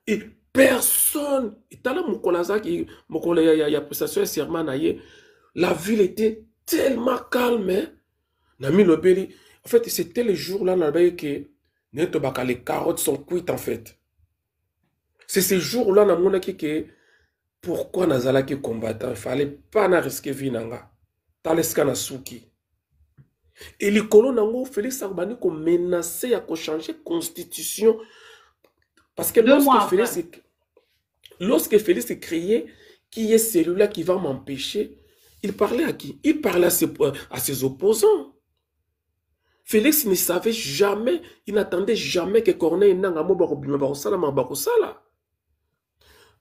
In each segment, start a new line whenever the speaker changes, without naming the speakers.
Et personne, et t'as là il y a prestation et serment, la ville était tellement calme, hein. Nami Lobeli, en fait, c'était le jour là, que les carottes sont cuites, en fait. C'est ce jour-là, que pourquoi Nazalaki combattant, il fallait pas risquer vie nanga. Taleska na suki. Et les colons nango, Félix Arbani, qu'on menaçait à changer constitution. Parce que lorsque Félix criait, qui est celui-là qui va m'empêcher, il parlait à qui? Il parlait à ses opposants. Félix ne savait jamais, il n'attendait jamais que Corneille Nanga Mobakobima Bakosala Mabakosala.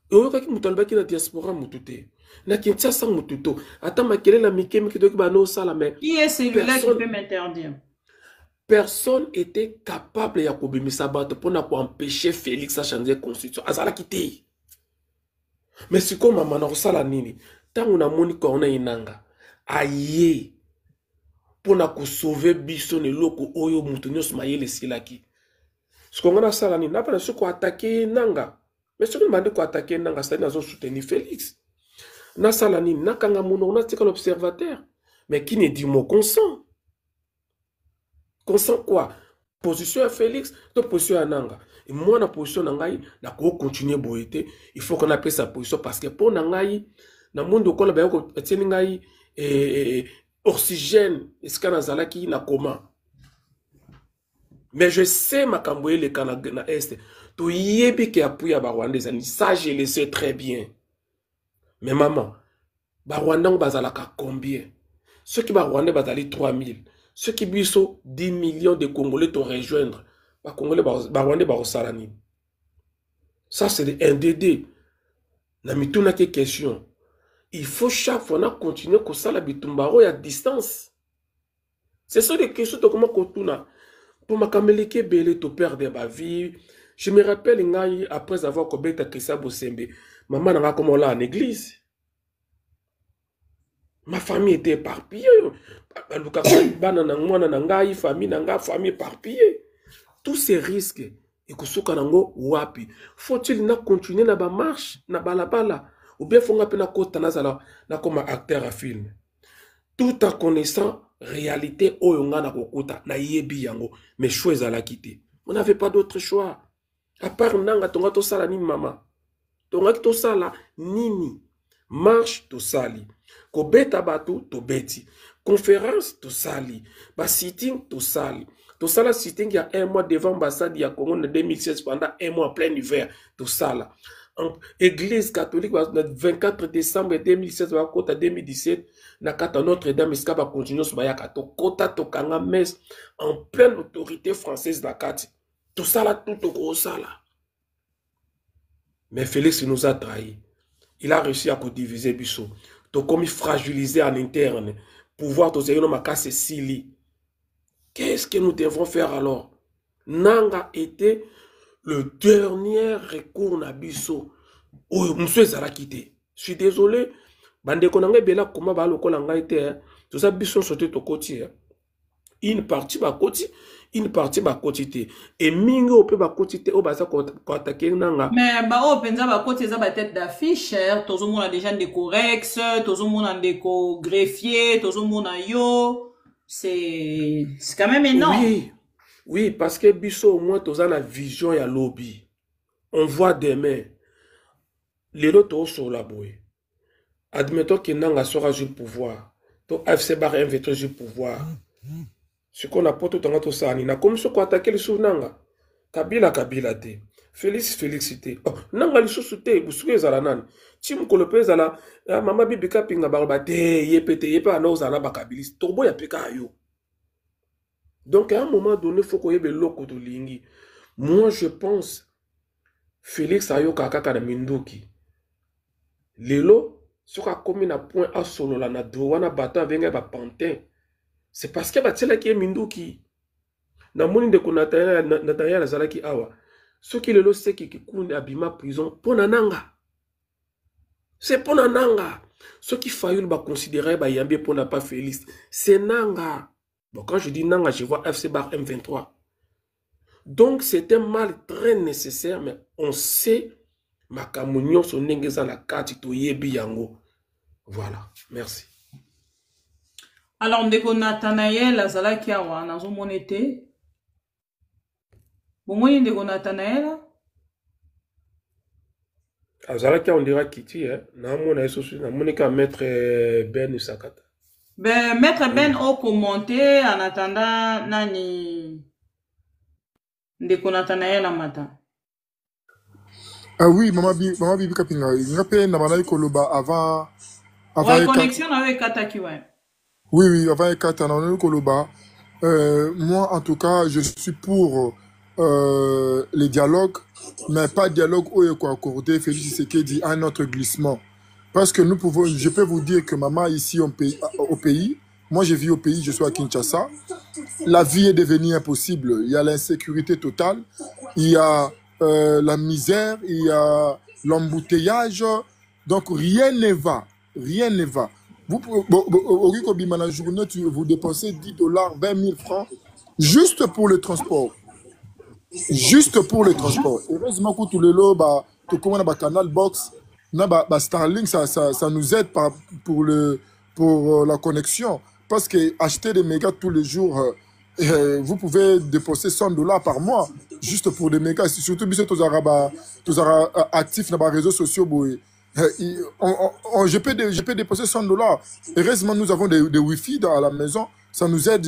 Et on a qui na diaspora mutute. Na Kinshasa mututo. Attends, ma quelle est la Mickey qui doit bano sala mais.
Qui est celui-là qui peut m'interdire?
Personne était capable de Yakobimi Sabat pour empêcher Félix à changer la constitution. Azala quitté. Mais c'est comme maman sala nini. Tant on a moni Corneille Nanga. Aïe. Pour sauver Bisson et Loko Oyo Moutounios Mayele Silaki. Ce qu'on a sala nini. N'a pas ce qu'on attaqué Nanga. Mais ce qu'on m'a dit qu'on attaqué Nanga, c'est-à-dire qu'ils ont soutenu Félix. Na sala nini. Na kanga mouno, on a tika l'observateur. Mais qui ne dit mot consent? Consent quoi? Position à Félix, donc position à Nanga. Et moi, na position Nangaï, na ko continuer boité. Il faut qu'on appelle sa position parce que pour Nangaï, na monde ko la ba ko tieningaï oxygène, est-ce qu'on a zalaki na comment? Mais je sais ma camboye le Canada na est. To yebi ki apuya ba Rwanda zani, ça je le sais très bien. Mais maman, ba Rwanda bazalaka combien? Ceux qui ba Rwanda bazali 3000. Ceux qui biso 10 millions de Congolais te rejoindre. Ba Congolais ba Rwanda ba salani. Ça c'est un DD. Na mituna ke question. Il faut chaque fois continuer comme ça la bitumbaro à distance. Ce sont des questions de comment kotuna. Pour ma kameleke belé to perdre ma vie. Je me rappelle après avoir combattu Kessa Bosembe, maman n'a pas comme là en église. Ma famille était éparpillée. Famille éparpillée. Tous ces risques, et que ce qu'on wapi, faut-il continuer na ba marche, na balabala, ou bien faut qu'on na kota na comme acteur à film. Tout en connaissant réalité oyonga na kokota na yebi yango, mais choix à la quitter. On n'avait pas d'autre choix. À part nanga tonga to sala ni mama. Tonga to sala nini. Marche to sali. Ko beta batu to beti. Conférence to sali. Ba sitting to sali. To sala sitting il y a un mois devant l'ambassade ya Congo en 2016 pendant un mois en plein hiver. To sala. Église catholique le 24 décembre 2016 à 2017 na kata Notre-Dame iska ba continuer so ba ya kato kota to kanga messe en pleine autorité française na kati. Tout ça là, tout au gros ça là. Mais Félix nous a trahis. Il a réussi à diviser Bissot. Donc comme il fragilisait en interne, pouvoir tous les ma casse Sili. Qu'est-ce que nous devons faire alors? Nanga était le dernier recours na Bissot. Oh, monsieur Zara quitté. Je suis désolé. Bande konanga bela comment ba lokola nga été. Tout ça Bissot sauté to côté. Une partie ba côté. Une partie ba quotité et mingi au peu ba quotité au basa ko attaquer nanga
mais ba o penza ba côté za ba tête d'affiche tous monde a déjà des correx tous monde a des greffier tous monde yo c'est quand même énorme.
Oui parce que biso au moins tous a la vision ya lobby on voit demain les lotos sur la boue admettons que nanga sera du pouvoir to FC bar invité du pouvoir. Ce qu'on a pas tout le temps ça, na comme ce qu'on attaqué le souvenanga. Kabila te. Félicité. Oh, nanga li sousouté, vous souvenez à la nan. Tim kolopé zala, mama bibika pinga barbate, yepete na ozala bakabilis. Tobo ya peka yo. Donc à un moment donné, faut qu'on y ait loko to lingi. Moi je pense Félix ayo kaka na minduki. Lelo, soka komi na point a solo la na douana bata venga ba pantin. C'est parce que batela qui est minduki. Na moni de konataya na zalaki awa. Ce qui le lo c'est qui koune abima prison pour nananga. C'est pour nananga. Ce qui faillit ba considérer ba yambie pour n'a pas Félix. C'est nanga. Bon quand je dis nanga, je vois FC bar M23. Donc, c'est un mal très nécessaire, mais on sait makambo nyonso ndenge eza na kati toyebi yango. Voilà, merci.
Alors, ndeko Nathanaël azalaki awa nazomona te. Bomoni ndeko Nathanaël
azalaki on dira kiti naamona yeso su namoneka maître Ben Sakata.
Ben maître Ben au commenté en attendant nani ndeko Nathanaël amata.
Ah oui, maman Bibi Kapinga, ngape na banali koloba avant
Ouais, connexion avec Kataki, ouais.
Oui, avant Kata na banali koloba. Moi, en tout cas, je suis pour les dialogues, mais pas dialogue où il faut accorder Félix Tshisekedi un autre glissement. Parce que nous pouvons, je peux vous dire que maman ici au pays, moi je vis au pays, je suis à Kinshasa, la vie est devenue impossible. Il y a l'insécurité totale, il y a la misère, il y a l'embouteillage, donc rien ne va, rien ne va. Vous, au Rikobima, la journée, vous dépensez 10 $, 20 000 francs, juste pour le transport. Juste pour le transport. Heureusement que tous les lots, tout comme on a Canal Box, Starlink, ça nous aide pour la connexion. Parce que acheter des mégas tous les jours, vous pouvez dépenser 100 $ par mois juste pour des mégas. Surtout si vous êtes actifs dans les réseaux sociaux. Je peux dépenser 100 $. Heureusement, nous avons des Wi-Fi à la maison. Ça nous aide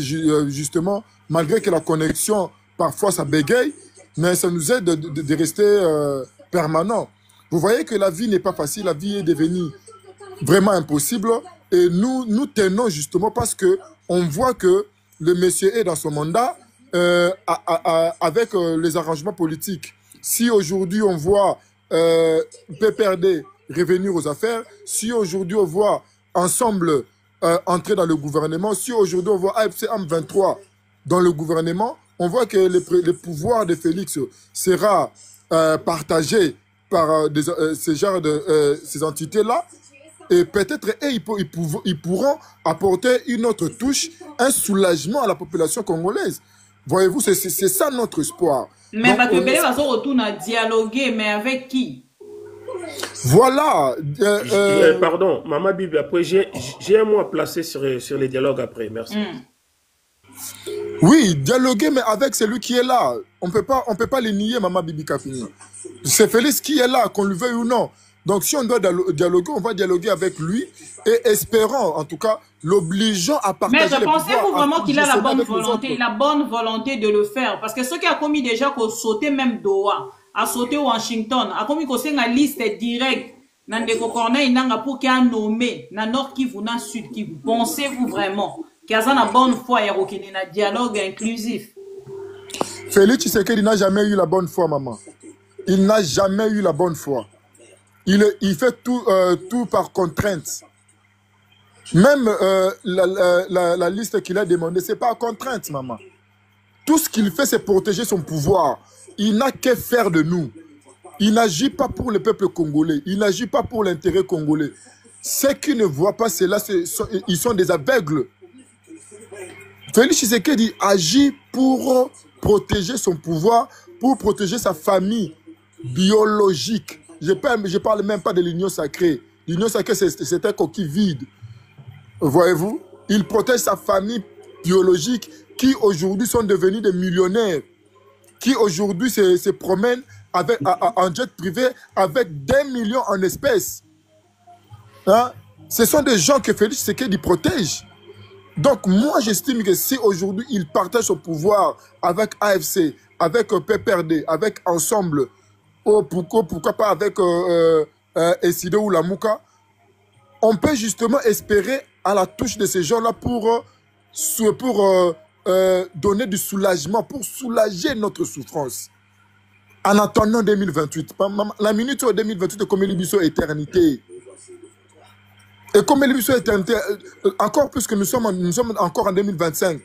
justement, malgré que la connexion, parfois ça bégaye, mais ça nous aide de rester permanent. Vous voyez que la vie n'est pas facile, la vie est devenue vraiment impossible. Et nous tenons justement parce qu'on voit que le monsieur est dans son mandat avec les arrangements politiques. Si aujourd'hui on voit PPRD revenir aux affaires, si aujourd'hui on voit ensemble entrer dans le gouvernement, si aujourd'hui on voit AFC M23 dans le gouvernement, on voit que le pouvoir de Félix sera partagé par ces entités-là. Et peut-être ils pourront apporter une autre touche, un soulagement à la population congolaise. Voyez-vous, c'est ça notre espoir.
Mais parce que Bélé va se retourner à dialoguer, mais avec qui?
Voilà.
Pardon, Maman Bibi, après, j'ai un mot à placer sur les dialogues après. Merci.
Oui, dialoguer, mais avec celui qui est là. On peut pas les nier, Maman Bibi Kapini. C'est Félix qui est là, qu'on le veuille ou non. Donc, si on doit dialoguer, on va dialoguer avec lui et espérant, en tout cas, l'obligeant à partager.
Mais pensez-vous vraiment qu'il a la bonne volonté, de le faire? Parce que ceux qui ont commis déjà qu'on sauté même Doha, a sauté Washington, a commis qu'on s'est une liste directe, dans des corneilles, pour qu'il y ait nommé, dans Nord Kivu, dans Sud Kivu. Pensez-vous vraiment qu'il y a une bonne foi et qu'il y a un dialogue inclusif?
Félix Tshisekedi n'a jamais eu la bonne foi, maman. Il n'a jamais eu la bonne foi. Il fait tout par contrainte. Même la liste qu'il a demandé, ce n'est pas contrainte, maman. Tout ce qu'il fait, c'est protéger son pouvoir. Il n'a qu'à faire de nous. Il n'agit pas pour le peuple congolais. Il n'agit pas pour l'intérêt congolais. Ceux qui ne voient pas cela, ils sont des aveugles. Félix Tshisekedi agit pour protéger son pouvoir, pour protéger sa famille biologique. Je parle même pas de l'union sacrée. L'union sacrée, c'est un coquille vide. Voyez-vous? Il protège sa famille biologique qui aujourd'hui sont devenus des millionnaires, qui aujourd'hui se promènent en jet privé avec des millions en espèces. Hein? Ce sont des gens que Félix Tshisekedi protège. Donc moi, j'estime que si aujourd'hui il partage son pouvoir avec AFC, avec PPRD, avec Ensemble, pourquoi pas avec Esside ou Lamouka, on peut justement espérer à la touche de ces gens-là pour donner du soulagement, pour soulager notre souffrance. En attendant 2028, la minute au 2028 est comme l'émission éternité. Et comme l'émission éternité, encore plus que nous sommes encore en 2025.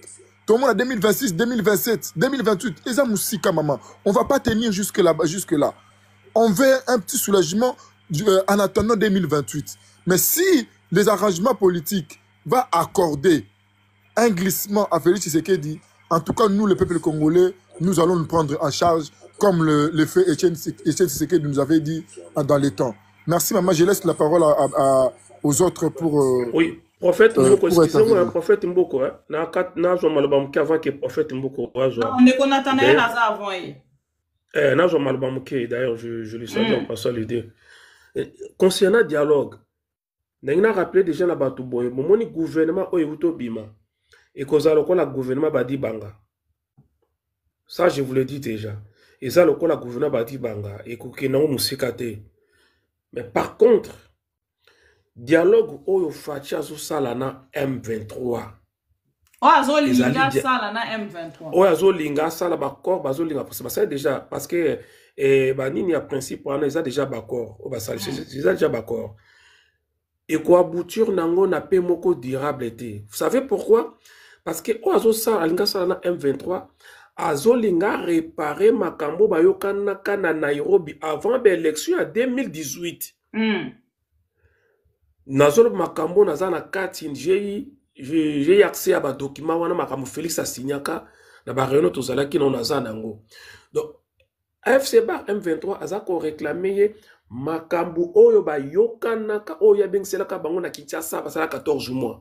Tout le monde en 2026, 2027, 2028. Les amoussika, maman. On ne va pas tenir jusque là. On veut un petit soulagement en attendant 2028. Mais si les arrangements politiques vont accorder un glissement à Félix Tshisekedi, en tout cas, nous, le peuple congolais, nous allons nous prendre en charge, comme le fait Etienne Tshisekedi nous avait dit dans les temps. Merci, maman. Je laisse la parole aux autres pour...
oui, prophète Mboko, excusez-moi,
intervenir.
prophète Mboko, hein. Na zo malobam avant que prophète Mboko
Non, on est qu'on Nathanaël avant.
Na zo malobam ke, d'ailleurs, je lui salue en passant l'idée. Concernant le dialogue, n'a rappelé déjà la bateau boy, mon gouvernement oyo bima et cause à la gouvernement badi banga. Ça je vous l'ai dit déjà. Et ça le la gouvernement badi banga et que na musikate. Mais par contre, dialogue oyo fachi azo sala na M23.
Oh azo linga sala na M23.
Oh azo linga sala ba corps bazo linga parce que ça déjà parce que banini a principe on a déjà d'accord. Oh ba ça déjà d'accord. Et quoi aboutir nango na pe moko durable été. Vous savez pourquoi? Parce que azo sa alinga sala na M23 azo linga réparer makambo bayokana kana Nairobi avant l'élection en 2018. Nazolo makambo nazana kati j'ai accès à ba document wana makambo Félix Asinyaka na ba réunion tozala ki na nazana ngo. Donc AFC bar M23 azako réclamer makambu oyo ba yokana ka oyo bengsela ka bango na Kinshasa basala 14 mois.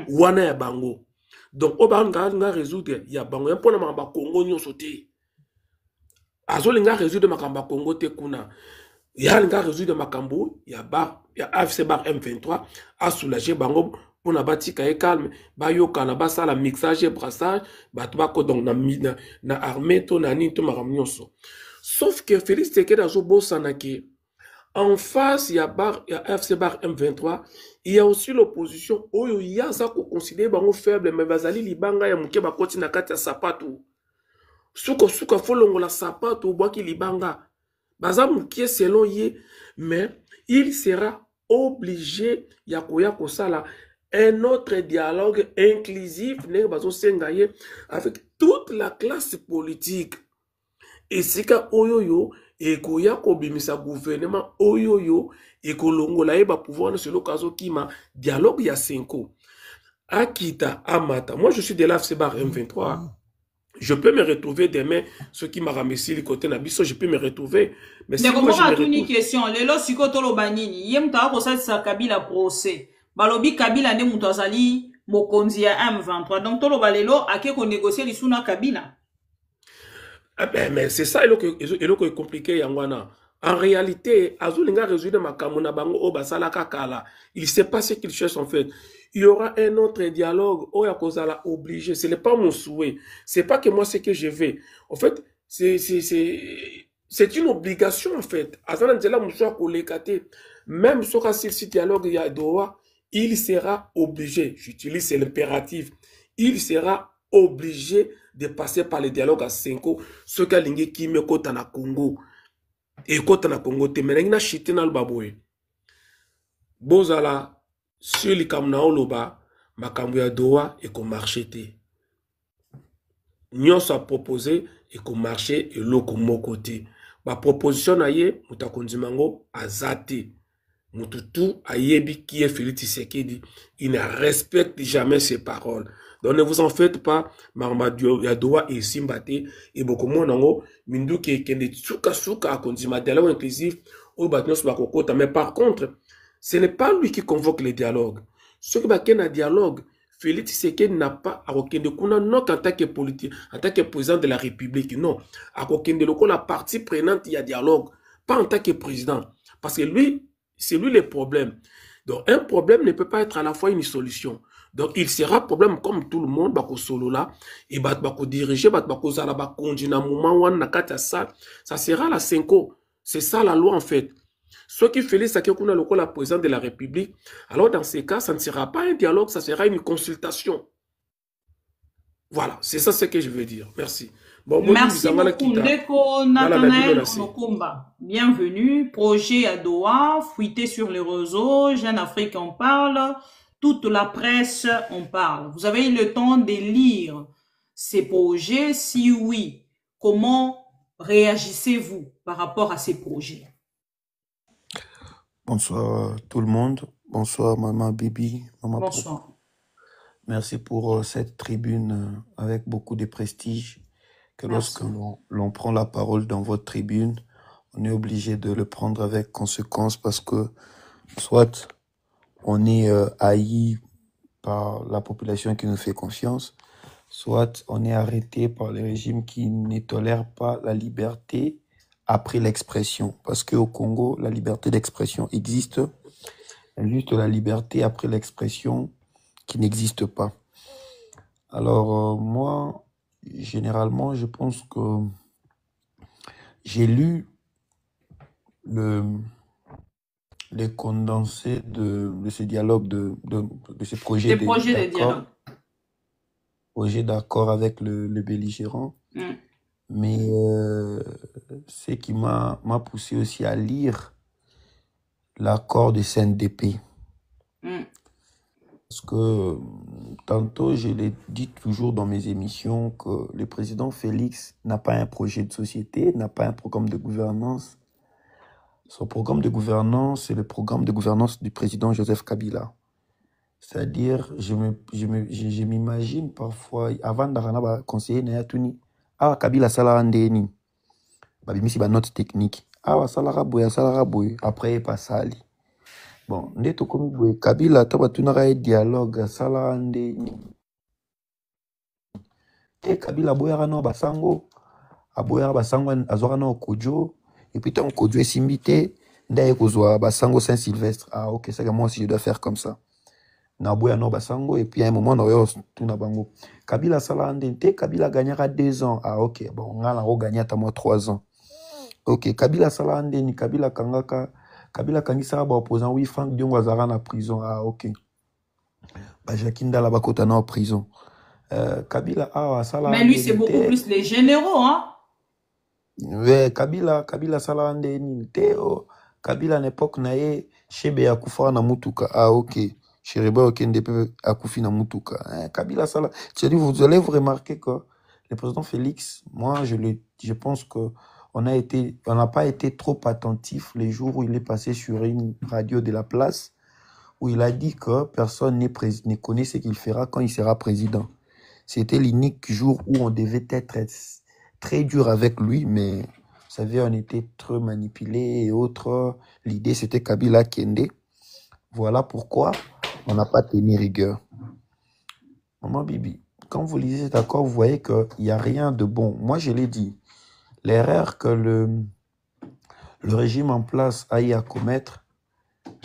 Wana ya bango. Donc oba nga résoudre ya bango ya pona makamba Congo nyonso te. Azolinga résoudre makamba Congo te kuna. Ya nga résoudre makambo ya AFC bar M23 a soulager bango pona batika e calme ba yokana basala mixage et brassage bato bako donc na armée to na ni to makamba nyonso. Sauf que Félix Tshisekedi azobosana ke en face, il y a FC bar M23. Il y a aussi l'opposition. Oyo ya za ko considérer bango faible mais bazali libanga ya muke bakoti na kati ya sapato. Suka folongo la sapato boaki libanga. Baza muke selon ye mais il sera obligé ya koya kosala un autre dialogue inclusif ne bazo sengaye avec toute la classe politique. Et sika oyoyo et koya kobimisa gouvernement oyoyo et kolongola eba pouvoir ne selo kazo kima dialogue ya 5 akita amata. Moi je suis de l'AFC bar M23. Je peux me retrouver demain ceux qui m'a ramené le côté nabiso je peux me retrouver mais si moi je me retrouve
une question lelo siko tolo banini yem ta ko sa Kabila procès balobi Kabila ne muto azali mokonzi ya M23 donc tolo balelo ake ko négocier lisuna Kabila.
Ah ben, mais c'est ça, il est compliqué, Yangwana. En réalité, Azulinga résoudre Makamuna Bango Obasala Kakala. Il ne sait pas ce qu'il cherche en fait. Il y aura un autre dialogue. Oyakozala obligé. Ce n'est pas mon souhait. C'est pas que moi, c'est que je vais. En fait, c'est une obligation en fait. Azanandela Moussa Kolekate. Même sur ce dialogue Yadoa, il sera obligé. J'utilise l'impératif. Il sera obligé de passer par le dialogue à 5 ans, ce qu'a l'ingé qui me kota na Congo. Et kota na Congo, te meneng na chité na l'baboue. Bozala, sur les kamna oloba, makambu ya doa, et qu'on marche te. Nyon sa proposé, et qu'on marche, et l'oko mo côté. Ma proposition na ye, mutakondimango, azate. Mututu, ayebi, qui est Félix Tshisekedi. Il ne respecte jamais ses paroles. Donc ne vous en faites pas, Marmadio Yadoa et Simbate et beaucoup moins nango mindu qui est suka à condima dialogue inclusif au batnos bakokota. Mais par contre, ce n'est pas lui qui convoque les dialogues. Ce qui baken un dialogue, Félix Tshisekedi n'a pas à Rokende Kuna non en tant que politique, en tant que président de la République, non. À Rokende Loko la partie prenante il y a dialogue, pas en tant que président, parce que lui, c'est lui le problème. Donc un problème ne peut pas être à la fois une solution. Donc, il sera problème comme tout le monde, bako solo là, et bako diriger, bako zala bako na moment wan na kata ça sera la 5 ans. C'est ça la loi en fait. Ceux qui félix à kuna loko la président de la République, alors dans ces cas, ça ne sera pas un dialogue, ça sera une consultation. Voilà, c'est ça ce que je veux dire. Merci.
Bon, merci beaucoup, Ndeko Nathanaël Onokumba. Bienvenue. Projet à Doha, fuité sur les réseaux, Jeune Afrique en parle. Toute la presse en parle. Vous avez eu le temps de lire ces projets? Si oui, comment réagissez-vous par rapport à ces projets?
Bonsoir tout le monde. Bonsoir Maman Bibi. Maman
bonsoir.
Merci pour cette tribune avec beaucoup de prestige que
Merci.
lorsque l'on prend la parole dans votre tribune, on est obligé de le prendre avec conséquence parce que soit on est haï par la population qui nous fait confiance, soit on est arrêté par les régimes qui ne tolèrent pas la liberté après l'expression. Parce qu'au Congo, la liberté d'expression existe, juste la liberté après l'expression qui n'existe pas. Alors moi, généralement, je pense que j'ai lu les condensés de ce dialogue, de ce projet
Des projets de dialogue.
Projet d'accord avec le belligérant. Mais ce qui m'a poussé aussi à lire l'accord de CNDP. Parce que tantôt, je l'ai dit toujours dans mes émissions que le président Félix n'a pas un projet de société, n'a pas un programme de gouvernance. Son programme de gouvernance, c'est le programme de gouvernance du président Joseph Kabila. C'est-à-dire, je m'imagine parfois, avant d'arriver conseiller Nayatuni, Kabila Salah Andeni, babimisi ba note technique. Salara boy, après il passe à Ali. Bon, ndeto komi boy, Kabila tabatunaka dialogue Salah Andeni. Kabila boyara no basango, aboyara basango azwaka no kojo, et puis tant kojo esimbite, ndaye kozwa basango Saint-Sylvestre. Ok, c'est que moi aussi je dois faire comme ça. Naboya no basango, et puis à un moment, on a tout na bango. Kabila Salah Andeni, Kabila gagnera 2 ans. Ok, bon, on a gagné à moi 3 ans. Ok, Kabila Salah Andeni, Kabila Kangaka, Kabila Kangisa ba opposant, oui, Franck Diongo Azara na prison. Ok. Jakinda la bakota na prison. Kabila Salah
Mais lui, c'est beaucoup plus les généraux, hein?
Ouais, Kabila Salah Andeni, Kabila à l'époque nae, Chebe Akufa na Mutuka. Ok. Chéreba Okendepe Akufi na Mutuka. Kabila Salah. Vous allez vous remarquer que le président Félix, moi, je pense que on n'a pas été trop attentif les jours où il est passé sur une radio de la place, où il a dit que personne ne connaît ce qu'il fera quand il sera président. C'était l'unique jour où on devait être très dur avec lui, mais vous savez, on était trop manipulés et autres. L'idée, c'était Kabila Kende. Voilà pourquoi on n'a pas tenu rigueur. Maman Bibi, quand vous lisez cet accord, vous voyez qu'il n'y a rien de bon. Moi, je l'ai dit. L'erreur que le régime en place a eu à commettre,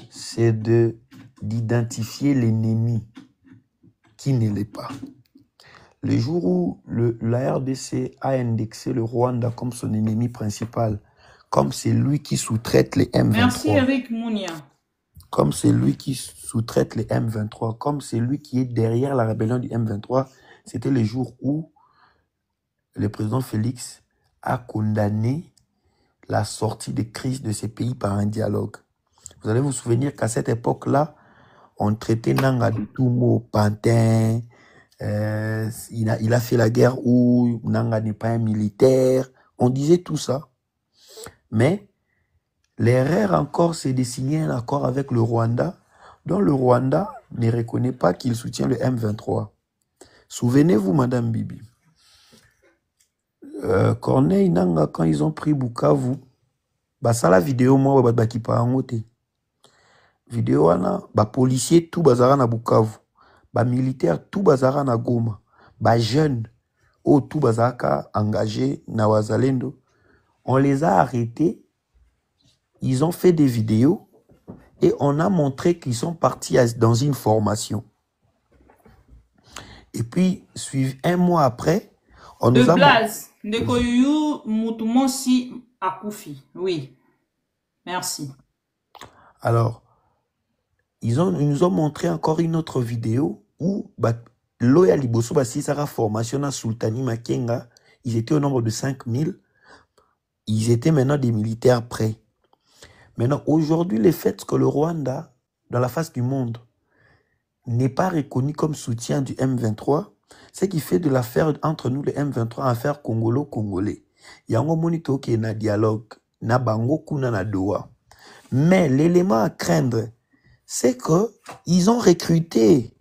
c'est d'identifier l'ennemi qui ne l'est pas. Le jour où la RDC a indexé le Rwanda comme son ennemi principal, comme c'est lui qui sous-traite les M23.
Merci Eric Mounia.
Comme c'est lui qui sous-traite les M23, comme c'est lui qui est derrière la rébellion du M23, c'était le jour où le président Félix a condamné la sortie de crise de ces pays par un dialogue. Vous allez vous souvenir qu'à cette époque-là, on traitait Nanga de tout mot, pantin, il a fait la guerre où Nanga n'est pas un militaire. On disait tout ça. Mais l'erreur encore, c'est de signer un accord avec le Rwanda, dont le Rwanda ne reconnaît pas qu'il soutient le M23. Souvenez-vous, Madame Bibi. Corneille Nanga, quand ils ont pris Bukavu, ça la vidéo, moi, qui part en côté. Vidéo, policier, tout bazara na Bukavu. Militaire, tout bazara na Goma. Jeune, tout bazaka engagé na Wazalendo. On les a arrêtés. Ils ont fait des vidéos et on a montré qu'ils sont partis dans une formation. Et puis, un mois après, on nous a
montré. Ndekoyu Mutumonsi Akufi. Oui. Merci.
Alors, ils nous ont montré encore une autre vidéo où Loya Liboso Basisara formation à Sultani Makenga, ils étaient au nombre de 5000. Ils étaient maintenant des militaires prêts. Maintenant, aujourd'hui, le fait que le Rwanda, dans la face du monde, n'est pas reconnu comme soutien du M23, ce qui fait de l'affaire entre nous, le M23, affaire congolo-congolais. Il y a un monito qui est un dialogue, na bango kuna na doa. Mais l'élément à craindre, c'est qu'ils ont recruté.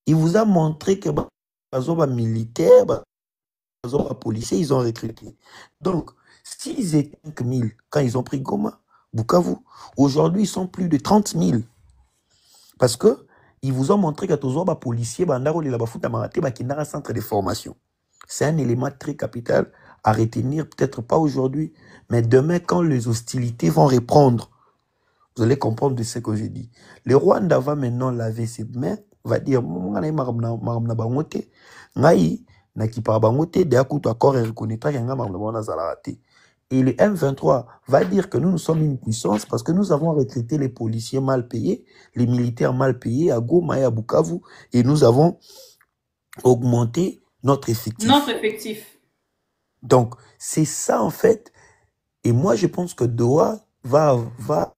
Il vous a montré que les militaires, policiers, ils ont recruté. Donc, s'ils étaient 5 000 quand ils ont pris Goma, Bukavu, aujourd'hui, ils sont plus de 30 000. Parce que ils vous ont montré que tous les policiers, un centre de formation. C'est un élément très capital à retenir, peut-être pas aujourd'hui, mais demain, quand les hostilités vont reprendre, vous allez comprendre de ce que je dis. Le Rwanda va maintenant laver ses mains, va dire, et le M23 va dire que nous sommes une puissance parce que nous avons recruté les policiers mal payés, les militaires mal payés à Goma et à Bukavu, et nous avons augmenté notre effectif. Donc, c'est ça en fait. Et moi, je pense que Doha va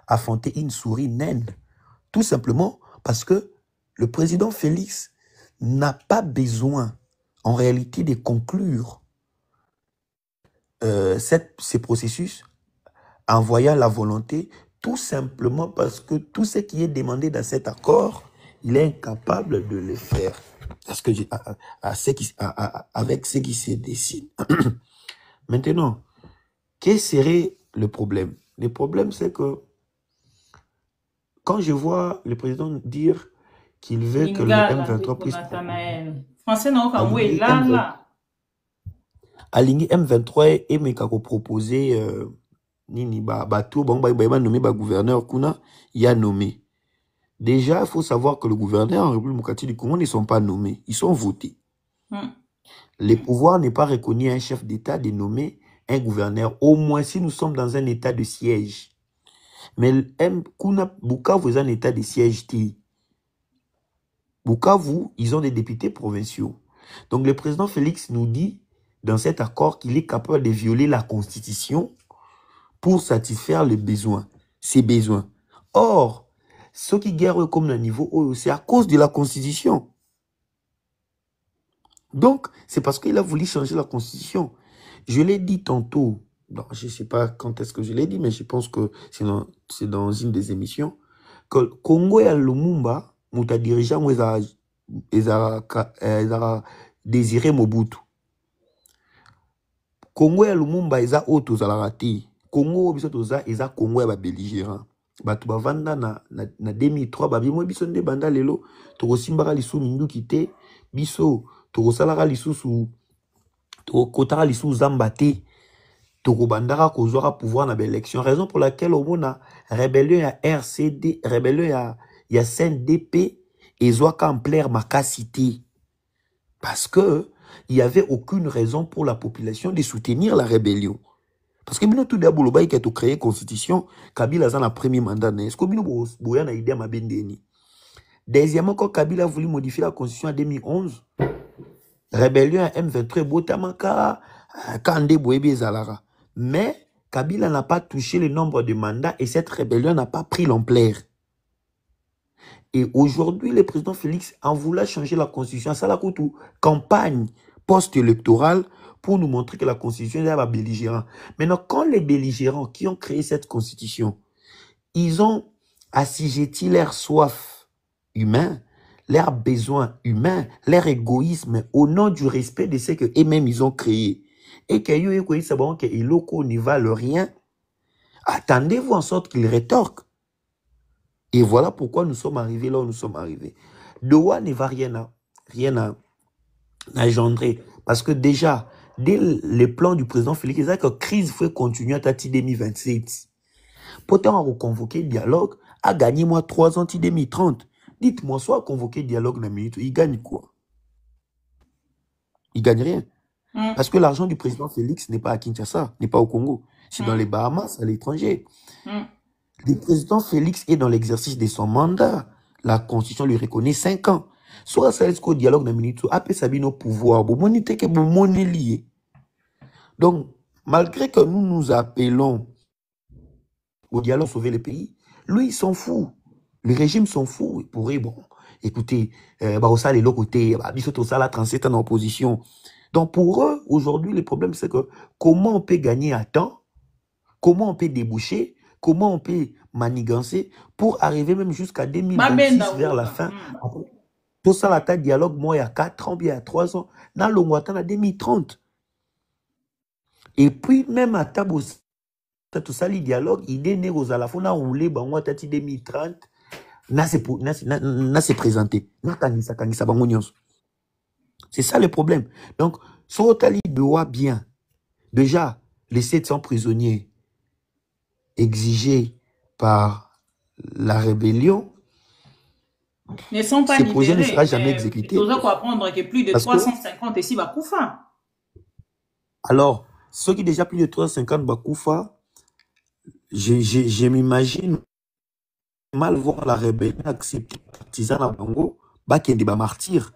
affronter une souris naine. Tout simplement parce que le président Félix n'a pas besoin, en réalité, de conclure ces processus en voyant la volonté, tout simplement parce que tout ce qui est demandé dans cet accord, il est incapable de le faire. Parce que avec ce qui se décide. Maintenant, quel serait le problème? Le problème, c'est que quand je vois le président dire qu'il veut que le M23 puisse...
Français non, quand oui, là.
Aligné M23 et Mekako proposer Nini Batou, nommé gouverneur Kuna, il a nommé. Déjà, il faut savoir que le gouverneur en République démocratique du Congo ne sont pas nommés, ils sont votés. Le pouvoir n'est pas reconnu à un chef d'État de nommer un gouverneur, au moins si nous sommes dans un état de siège. Mais Bukavu est un état de siège. Bukavu, ils ont des députés provinciaux. Donc le président Félix nous dit dans cet accord qu'il est capable de violer la Constitution pour satisfaire les besoins, ses besoins. Or, ceux qui guerrent comme le niveau, c'est à cause de la Constitution. Donc, c'est parce qu'il a voulu changer la Constitution. Je l'ai dit tantôt, je ne sais pas quand est-ce que je l'ai dit, mais je pense que c'est dans une des émissions, que le Congo et Lumumba, les dirigeants, ils ont désiré Mobutu. Congo et Lumumba, ils ont autos à la raté. Congo, ils ont Congo et belligérant. Batu bavanda na 2003 babimo biso nde banda lelo to simbara lisu mindu kite biso to salara lisu su to kotara lisu zambate to bandara kozwara pouvoir na élection, raison pour laquelle au mona rébellion ya RCD rébellion ya CNDP et Zouaka en plaire makasité parce que il y avait aucune raison pour la population de soutenir la rébellion. Parce que nous tout d'abord le qui a créé constitution, Kabila a un premier mandat. Est-ce que nous avons une idée à Mabendeni? Deuxièmement, quand Kabila a voulu modifier la constitution en 2011, rébellion à M23 Botamaka, Kande Boebe Zalara. Mais Kabila n'a pas touché le nombre de mandats et cette rébellion n'a pas pris l'ampleur. Et aujourd'hui, le président Félix en voulait changer la constitution. Ça l'a coûté campagne post-électorale pour nous montrer que la constitution est belligérante. Maintenant, quand les belligérants qui ont créé cette constitution, ils ont assujetti leur soif humain, leurs besoins humains, leur égoïsme au nom du respect de ce qu'eux-mêmes ils ont créé. Et qu'ils locaux ne valent rien, attendez-vous en sorte qu'ils rétorquent. Et voilà pourquoi nous sommes arrivés là où nous sommes arrivés. Doha ne va rien engendrer. Parce que déjà, dès les plans du président Félix, il y a que la crise faut continuer à tâter 2027. Pourtant, on convoquer dialogue, a gagné moi 3 ans 2030. Dites-moi, soit convoquer dialogue dans la minute, il gagne quoi? Il gagne rien. Parce que l'argent du président Félix n'est pas à Kinshasa, n'est pas au Congo. C'est dans les Bahamas, à l'étranger. Le président Félix est dans l'exercice de son mandat. La Constitution lui reconnaît 5 ans. Soit ça est qu'au dialogue dans la minute, après ça vient au pouvoir. Lié. Donc, malgré que nous nous appelons au dialogue sauver le pays, lui, il s'en fout. Le régime s'en fout. Il pourrait, bon, écoutez, ça, les l'autre côté, ça, la 37 ans en opposition. Donc, pour eux, aujourd'hui, le problème, c'est que comment on peut gagner à temps, comment on peut déboucher, comment on peut manigancer pour arriver même jusqu'à 2026 vers la fin. Tout ça, la dialogue, moi, il y a 4 ans, bien il y a 3 ans. Dans le mois, en 2030. Et puis, même à table, tout ça, le dialogue, il est né aux alafons, on a roulé, on a 2030. C'est présenté. C'est ça le problème. Donc, Sorotali doit bien. Déjà, les 700 prisonniers exigés par la rébellion,
ne sont pas
ce projet ne sera
libérés.
jamais exécuté.
Nous devons apprendre que plus de 350 ici, Bakoufa.
Alors, ceux qui déjà plus de 350 Bakoufa, je m'imagine mal voir la rébellion accepter les partisans à Bango, Bakende ba martyr.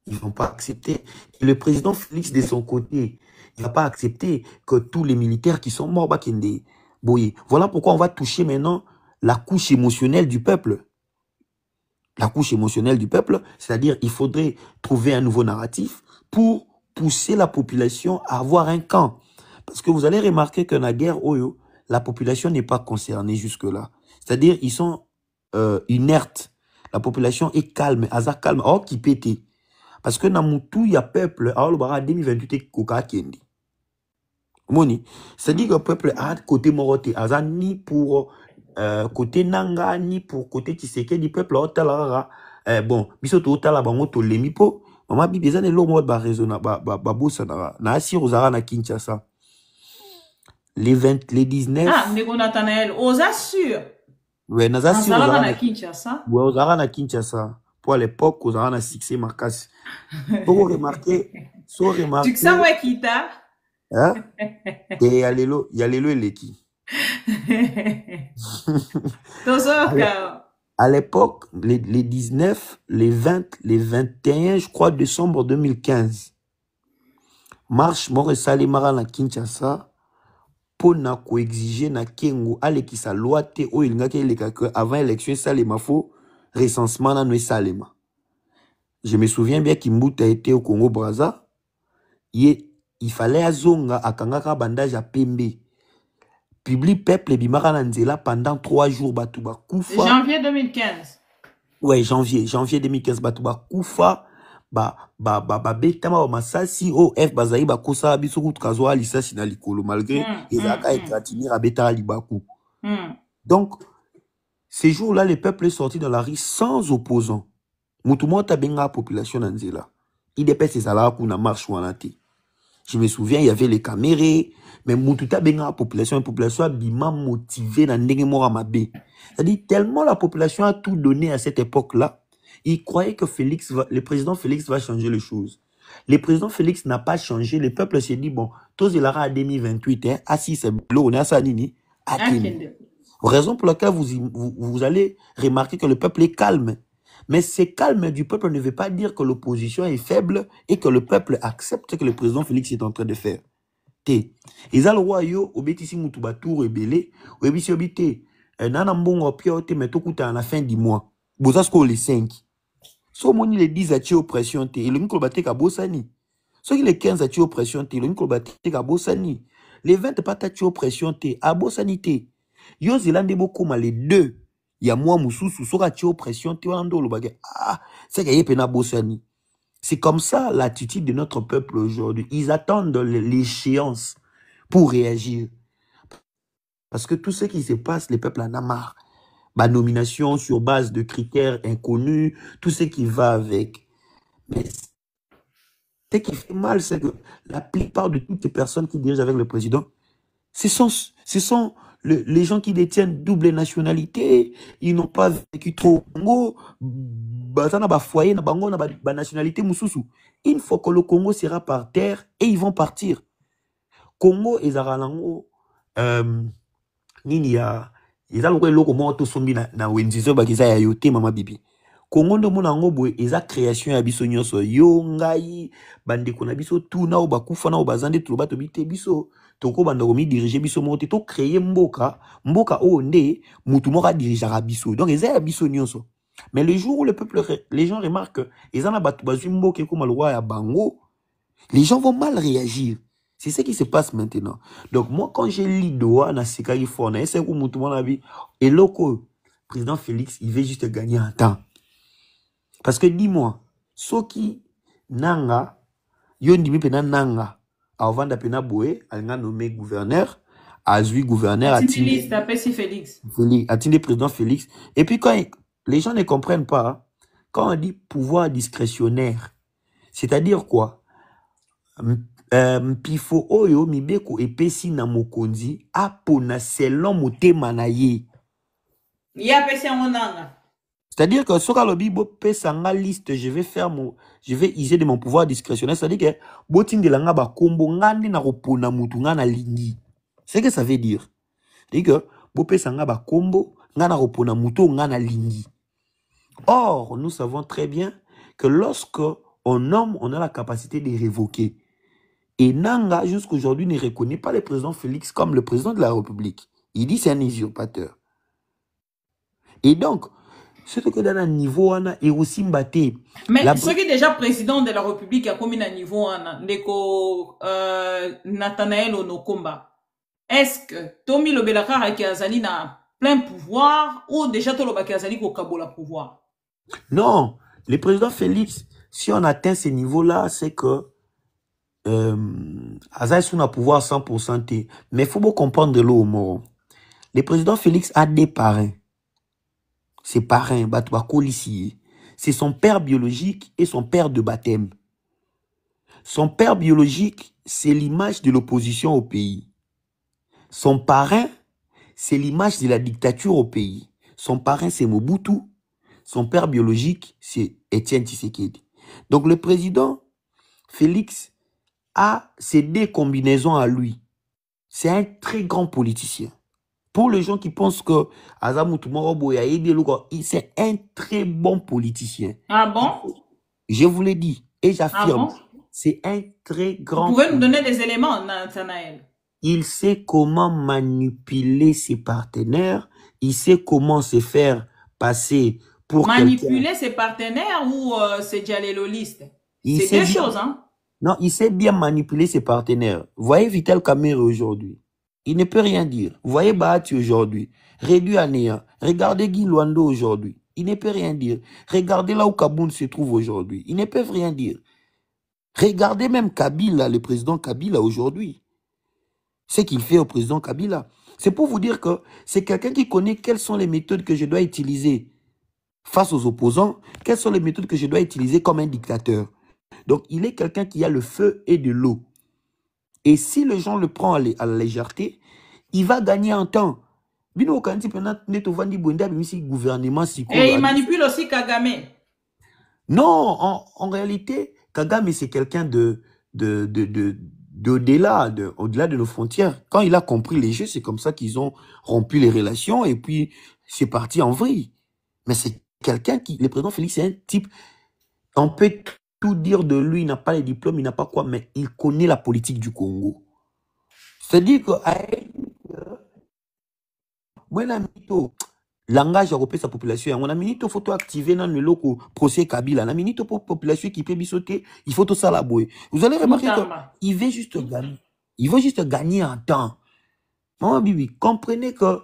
Ils ne vont pas accepter. Et le président Félix, de son côté, il ne va pas accepter que tous les militaires qui sont morts, Bakende Boye. Voilà pourquoi on va toucher maintenant la couche émotionnelle du peuple. La couche émotionnelle du peuple, c'est-à-dire il faudrait trouver un nouveau narratif pour pousser la population à avoir un camp. Parce que vous allez remarquer que dans la guerre, la population n'est pas concernée jusque-là. C'est-à-dire ils sont inertes. La population est calme, hasard calme, or qui pète. Parce que dans Moutou, il y a peuple, alors le bara 2028 est Koka Kendi. C'est-à-dire que le peuple a côté Moroté, hasard ni pour côté Nanga, ni pour côté Tshisekedi, du peuple bon, bisoto otala bango to lemipo, maman bi bezane lo mo ba raisonna ba bossa na asir aux na Kinshasa. Les 19.
Ah, Nego Nathanaël, aux assure.
Ouais, na asir
na Kinshasa.
Ouais, aux na Kinshasa. Pour l'époque, aux na succès marqué. Pour remarquer,
Tu sais ouais kita.
Hein? Et il y a les qui. À l'époque, les 19, les 20, les 21, je crois, décembre 2015, marche Moresali Mara na Kinshasa pour na coexiger na Kengo ale qui sa loi te o il ngake le que avant élection Salema faux recensement na no Salema. Je me souviens bien qu'Imbuta était au Congo Brazza, il fallait azonga akangaka bandage à Pembe. Public peuple bimara nanzela pendant 3 jours batuba koufa.
Janvier 2015.
Ouais, janvier 2015 batuba koufa betama ba masasi o F bazai ba kosa biso kutkazo lisasi na likolo malgré ezaka égratigner abeta libaku. Donc ces jours-là le peuple est sorti dans la rue sans opposants. Mutumo tabenga population nanzela. Il dépasse ses salaires kuna marche wanati. Je me souviens, il y avait les caméras, mais Moutouta benga la population a bima motivé dans c'est-à-dire tellement la population a tout donné à cette époque-là, il croyait que le président Félix va changer les choses. Le président Félix n'a pas changé, le peuple s'est dit, bon, tous il aura à 2028, hein, assis, c'est bleu, on est à Sanini, raison pour laquelle vous allez remarquer que le peuple est calme. Mais ce calme du peuple ne veut pas dire que l'opposition est faible et que le peuple accepte ce que le président Félix est en train de faire. Ils ont le roi yo, obéti mutuba tout rebellé, obéti obéti, nanambongo piote, mais tout coûte à la fin du mois. Bozasko les 5. So moni les 10 à oppression te, il a batté à Bossani. So les 15 à oppression te, il a batté à Bossani. Les 20 pas à oppression te, à Bossani te. Yo zélande beaucoup mal les 2. Il y a moi Moussou, sera oppression te, c'est qu'il y a pena Bossani. C'est comme ça l'attitude de notre peuple aujourd'hui. Ils attendent l'échéance pour réagir. Parce que tout ce qui se passe, le peuple en a marre. Ma nomination sur base de critères inconnus, tout ce qui va avec. Mais ce qui fait mal, c'est que la plupart de toutes les personnes qui dirigent avec le président, ce sont les gens qui détiennent double nationalité. Ils n'ont pas vécu trop au Congo. Foyer na bango na ba nationalité mususu. Une fois que le Congo sera par terre et ils vont partir. Congo ezaralango nini ya ezaloko eloko moto sombi na wenzizo bakiza ya yote mama bibi. Congo ndo mona ngo boye eza création ya biso nyonso yo ngai bande ko na biso tout na obakufa na obazande tout bato bité biso toko banda ko mi diriger biso moto to créer mboka o nde mutu moka diriger biso. Donc eza ya biso nyonso. Mais le jour où les gens remarquent qu'ils ont comme le roi à Bango, les gens vont mal réagir. C'est ce qui se passe maintenant. Donc moi, quand j'ai lu Doha, c'est et le président Félix, il veut juste gagner un temps. Parce que dis-moi, Soki Nanga, Yondi Pena Nanga, avant d'appeler Boé, elle a nommé gouverneur, Azui gouverneur,
Atindi Félix.
Atindi président Félix. Et puis quand les gens ne comprennent pas, quand on dit pouvoir discrétionnaire, c'est-à-dire quoi? Pifo oyo mibeko epesi na mokonzi apona selon motema na ye.
Ya pesi nanga.
C'est-à-dire que sur le bibo pesa nga liste, je vais user de mon pouvoir discrétionnaire, c'est-à-dire que botin de langa ba kombo ngandi na kopona mutu nga na lingi. C'est ce que ça veut dire. C'est-à-dire que bo pesa nga ba kombo nga na kopona mutu nga na lingi. Or, nous savons très bien que lorsque on nomme, on a la capacité de révoquer. Et Nanga, jusqu'aujourd'hui, ne reconnaît pas le président Félix comme le président de la République. Il dit c'est un usurpateur. Et donc, ce que dans un niveau, on a aussi mbatté.
Mais ce qui est déjà président de la République a commis un niveau, Ndeko Nathanaël Onokomba. Est-ce que Tommy Lobelakar qui a na plein pouvoir ou déjà Tolobaki Azali ko kabola pouvoir?
Non, le président Félix, si on atteint ce niveau-là, c'est que Azaï sous un pouvoir 100%. Mais il faut bien comprendre de l'eau mort. Le président Félix a des parrains. Ses parrains, c'est son père biologique et son père de baptême. Son père biologique, c'est l'image de l'opposition au pays. Son parrain, c'est l'image de la dictature au pays. Son parrain, c'est Mobutu. Son père biologique, c'est Étienne Tshisekedi. Donc le président Félix a ces deux combinaisons à lui. C'est un très grand politicien. Pour les gens qui pensent que c'est un très bon politicien.
Ah bon?
Je vous l'ai dit et j'affirme.
Ah bon?
C'est un très grand...
Vous pouvez nous donner des éléments, Nathanaël?
Il sait comment manipuler ses partenaires. Il sait comment se faire passer pour
manipuler ses partenaires ou c'est dialéloliste? C'est deux choses, hein?
Non, il sait bien manipuler ses partenaires. Vous voyez Vital Kamerhe aujourd'hui. Il ne peut rien dire. Vous voyez Bahati aujourd'hui. Réduit à néant. Regardez Guy Luando aujourd'hui. Il ne peut rien dire. Regardez là où Kaboun se trouve aujourd'hui. Ils ne peuvent rien dire. Regardez même Kabila, le président Kabila aujourd'hui. Ce qu'il fait au président Kabila. C'est pour vous dire que c'est quelqu'un qui connaît quelles sont les méthodes que je dois utiliser face aux opposants, quelles sont les méthodes que je dois utiliser comme un dictateur. Donc, il est quelqu'un qui a le feu et de l'eau. Et si les gens le prennent à la légèreté, il va gagner en temps. Et il
manipule aussi Kagame.
Non, en réalité, Kagame, c'est quelqu'un au-delà de nos frontières. Quand il a compris les jeux, c'est comme ça qu'ils ont rompu les relations et puis c'est parti en vrille. Mais c'est quelqu'un qui, le président Félix, c'est un type, on peut tout dire de lui, il n'a pas les diplômes, il n'a pas quoi, mais il connaît la politique du Congo. C'est-à-dire que langage européen sa population, on a minute photo activé dans le loco procès Kabila, la minute pour population qui peut bisoter, il faut tout ça la bouée. Vous allez remarquer qu'il veut juste gagner. Il veut juste gagner en temps. Maman Bibi, comprenez que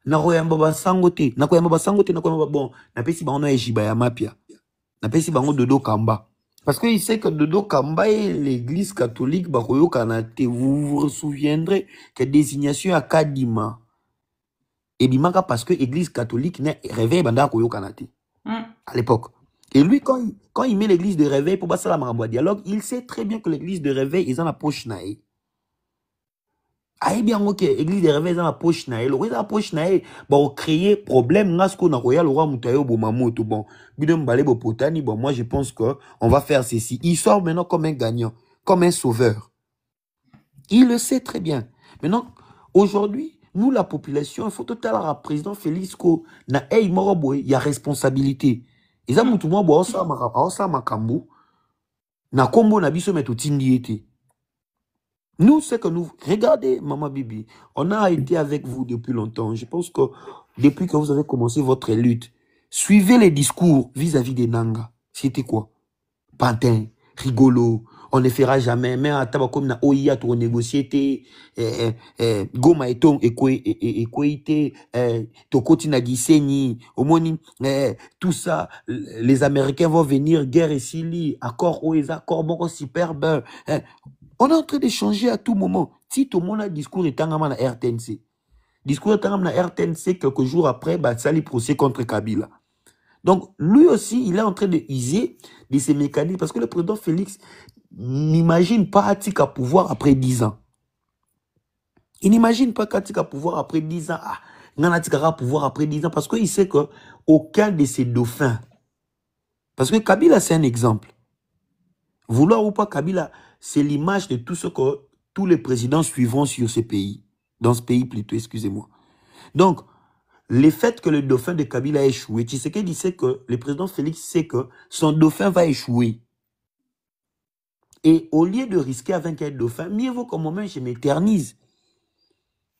nakoyamba sangote, bon, napesi bango na ejiba ya mapia. Napesi bango Dodo Kamba. Parce qu'il sait que Dodo Kamba et l'église catholique, vous vous souviendrez que désignation à Kadima. Et bimaka parce que l'église catholique n'est réveil banda koyo kanate. À l'époque. Et lui, quand il met l'église de réveil pour passer la marabouа dialogue, il sait très bien que l'église de réveil est dans la poche nae. Ah, bien, ok, l'église de réveil est dans la poche nae. Le la poche nae, bon, créer problème, nasko na royal, le roi Moutayo, bon, mamoto, bon, bidem balé, bon, potani, bon, moi, je pense que on va faire ceci. Il sort maintenant comme un gagnant, comme un sauveur. Il le sait très bien. Maintenant, aujourd'hui, nous, la population, il faut tout à l'heure, président Félix, il y a responsabilité. Et ça, tout le monde, na kombo na biso meto tindiete. Nous, c'est que nous, regardez, Maman Bibi, on a été avec vous depuis longtemps. Je pense que depuis que vous avez commencé votre lutte, suivez les discours vis-à-vis des Nanga. C'était quoi? Pantin, rigolo, on ne fera jamais. Mais à tabakom na oya to négocier goma eton ekoite to kotina gisenyi omoni tout ça les Américains vont venir guerre ici accord oeza accord bon superbe. On est en train de changer à tout moment. Si tout le monde a discours etangama na RTNC. Discours etangama na RTNC quelques jours après ça les procès contre Kabila. Donc, lui aussi, il est en train de user de ces mécanismes. Parce que le président Félix n'imagine pas Atika pouvoir après 10 ans. Il n'imagine pas qu'Atika pouvoir après 10 ans. Ah, Atika pouvoir après 10 ans. Parce qu'il sait qu'aucun de ces dauphins. Parce que Kabila, c'est un exemple. Vouloir ou pas, Kabila, c'est l'image de tout ce que tous les présidents suivront sur ce pays. Dans ce pays plutôt, excusez-moi. Donc, le fait que le dauphin de Kabila a échoué, Tshisekedi sait que le président Félix sait que son dauphin va échouer. Et au lieu de risquer avec un dauphin, mieux vaut qu'au moment où je m'éternise.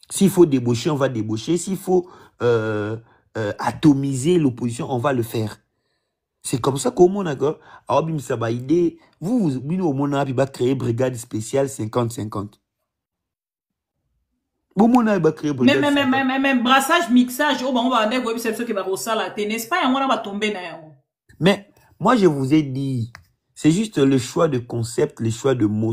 S'il faut débaucher, on va débaucher. S'il faut atomiser l'opposition, on va le faire. C'est comme ça qu'au monde, vous va créer brigade spéciale 50-50.
Même brassage, mixage, n'est-ce pas?
Mais moi, je vous ai dit, c'est juste le choix de concept, le choix de mots.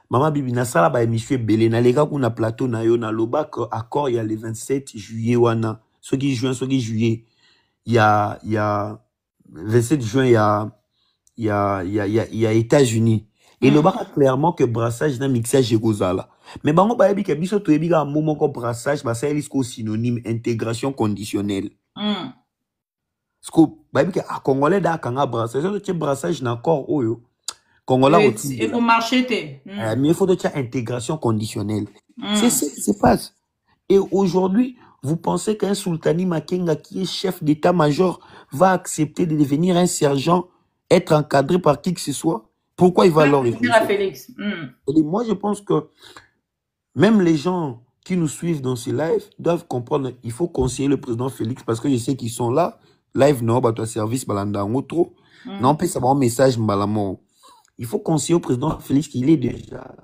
Maman Bibi, na sala ba émission belé, na lega kuna plateau na yo, na loba accord, il y a le 27 juillet, wana. Ce qui juillet, il y a 27 juin, il y a États-Unis. Et le bar clairement que brassage na mixage est gozala. Mais bango ba yebi ke biso to yebi ga moment ko brassage ba ça est synonyme intégration conditionnelle. Parce que ba yebi ke a congolais da kanga brassage, c'est brassage na corps oyo. Congolais
et pour marcher
mais il faut de intégration conditionnelle. C'est ce qui se passe. Et aujourd'hui, vous pensez qu'un Sultani Makenga qui est chef d'état-major va accepter de devenir un sergent, être encadré par qui que ce soit? Pourquoi il va alors
Félix.
Et moi, je pense que même les gens qui nous suivent dans ces lives doivent comprendre qu'il faut conseiller le président Félix parce que je sais qu'ils sont là. Live, non, bah, toi, service, balanda, en autre. Non, on peut savoir un message, malamon. Il faut conseiller au président Félix qu'il est déjà.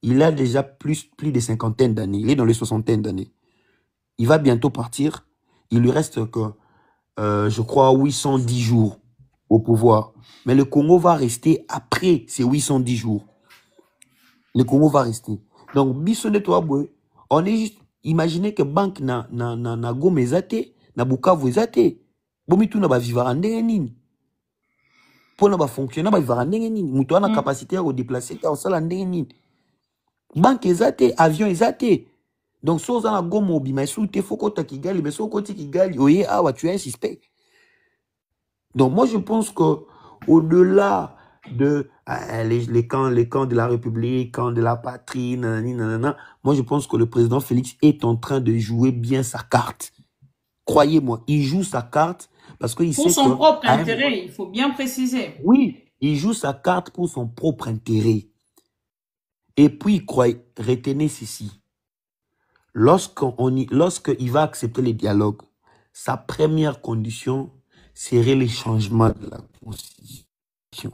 Il a déjà plus de 50 d'années. Il est dans les 60 d'années. Il va bientôt partir. Il lui reste que, je crois, 810 jours au pouvoir. Mais le Congo va rester après ces 810 jours. Le Congo va rester. Donc, bisonne toi, on est juste, imaginez que banque na Goma ezate, na Bukavu ezate. Bomitu na ba vivre en ndenge pour na ba fonctionner ba vivre en ndenge nini. Mutu na capacité à déplacer ta osala ndenge nini. Banque ezate, avion ezate. Donc, si on a Goma obima, sous te faut kota Kigali, mais sous kota Kigali, oye, ah, tu es un suspect. Donc, moi, je pense que au-delà de les camps de la République, camps de la patrie, nanana, moi, je pense que le président Félix est en train de jouer bien sa carte. Croyez-moi, il joue sa carte parce qu'il sait que...
Pour son propre intérêt, il faut bien préciser.
Oui, il joue sa carte pour son propre intérêt. Et puis, retenez ceci. Lorsqu'il va accepter les dialogues, sa première condition serait le changement de la Constitution.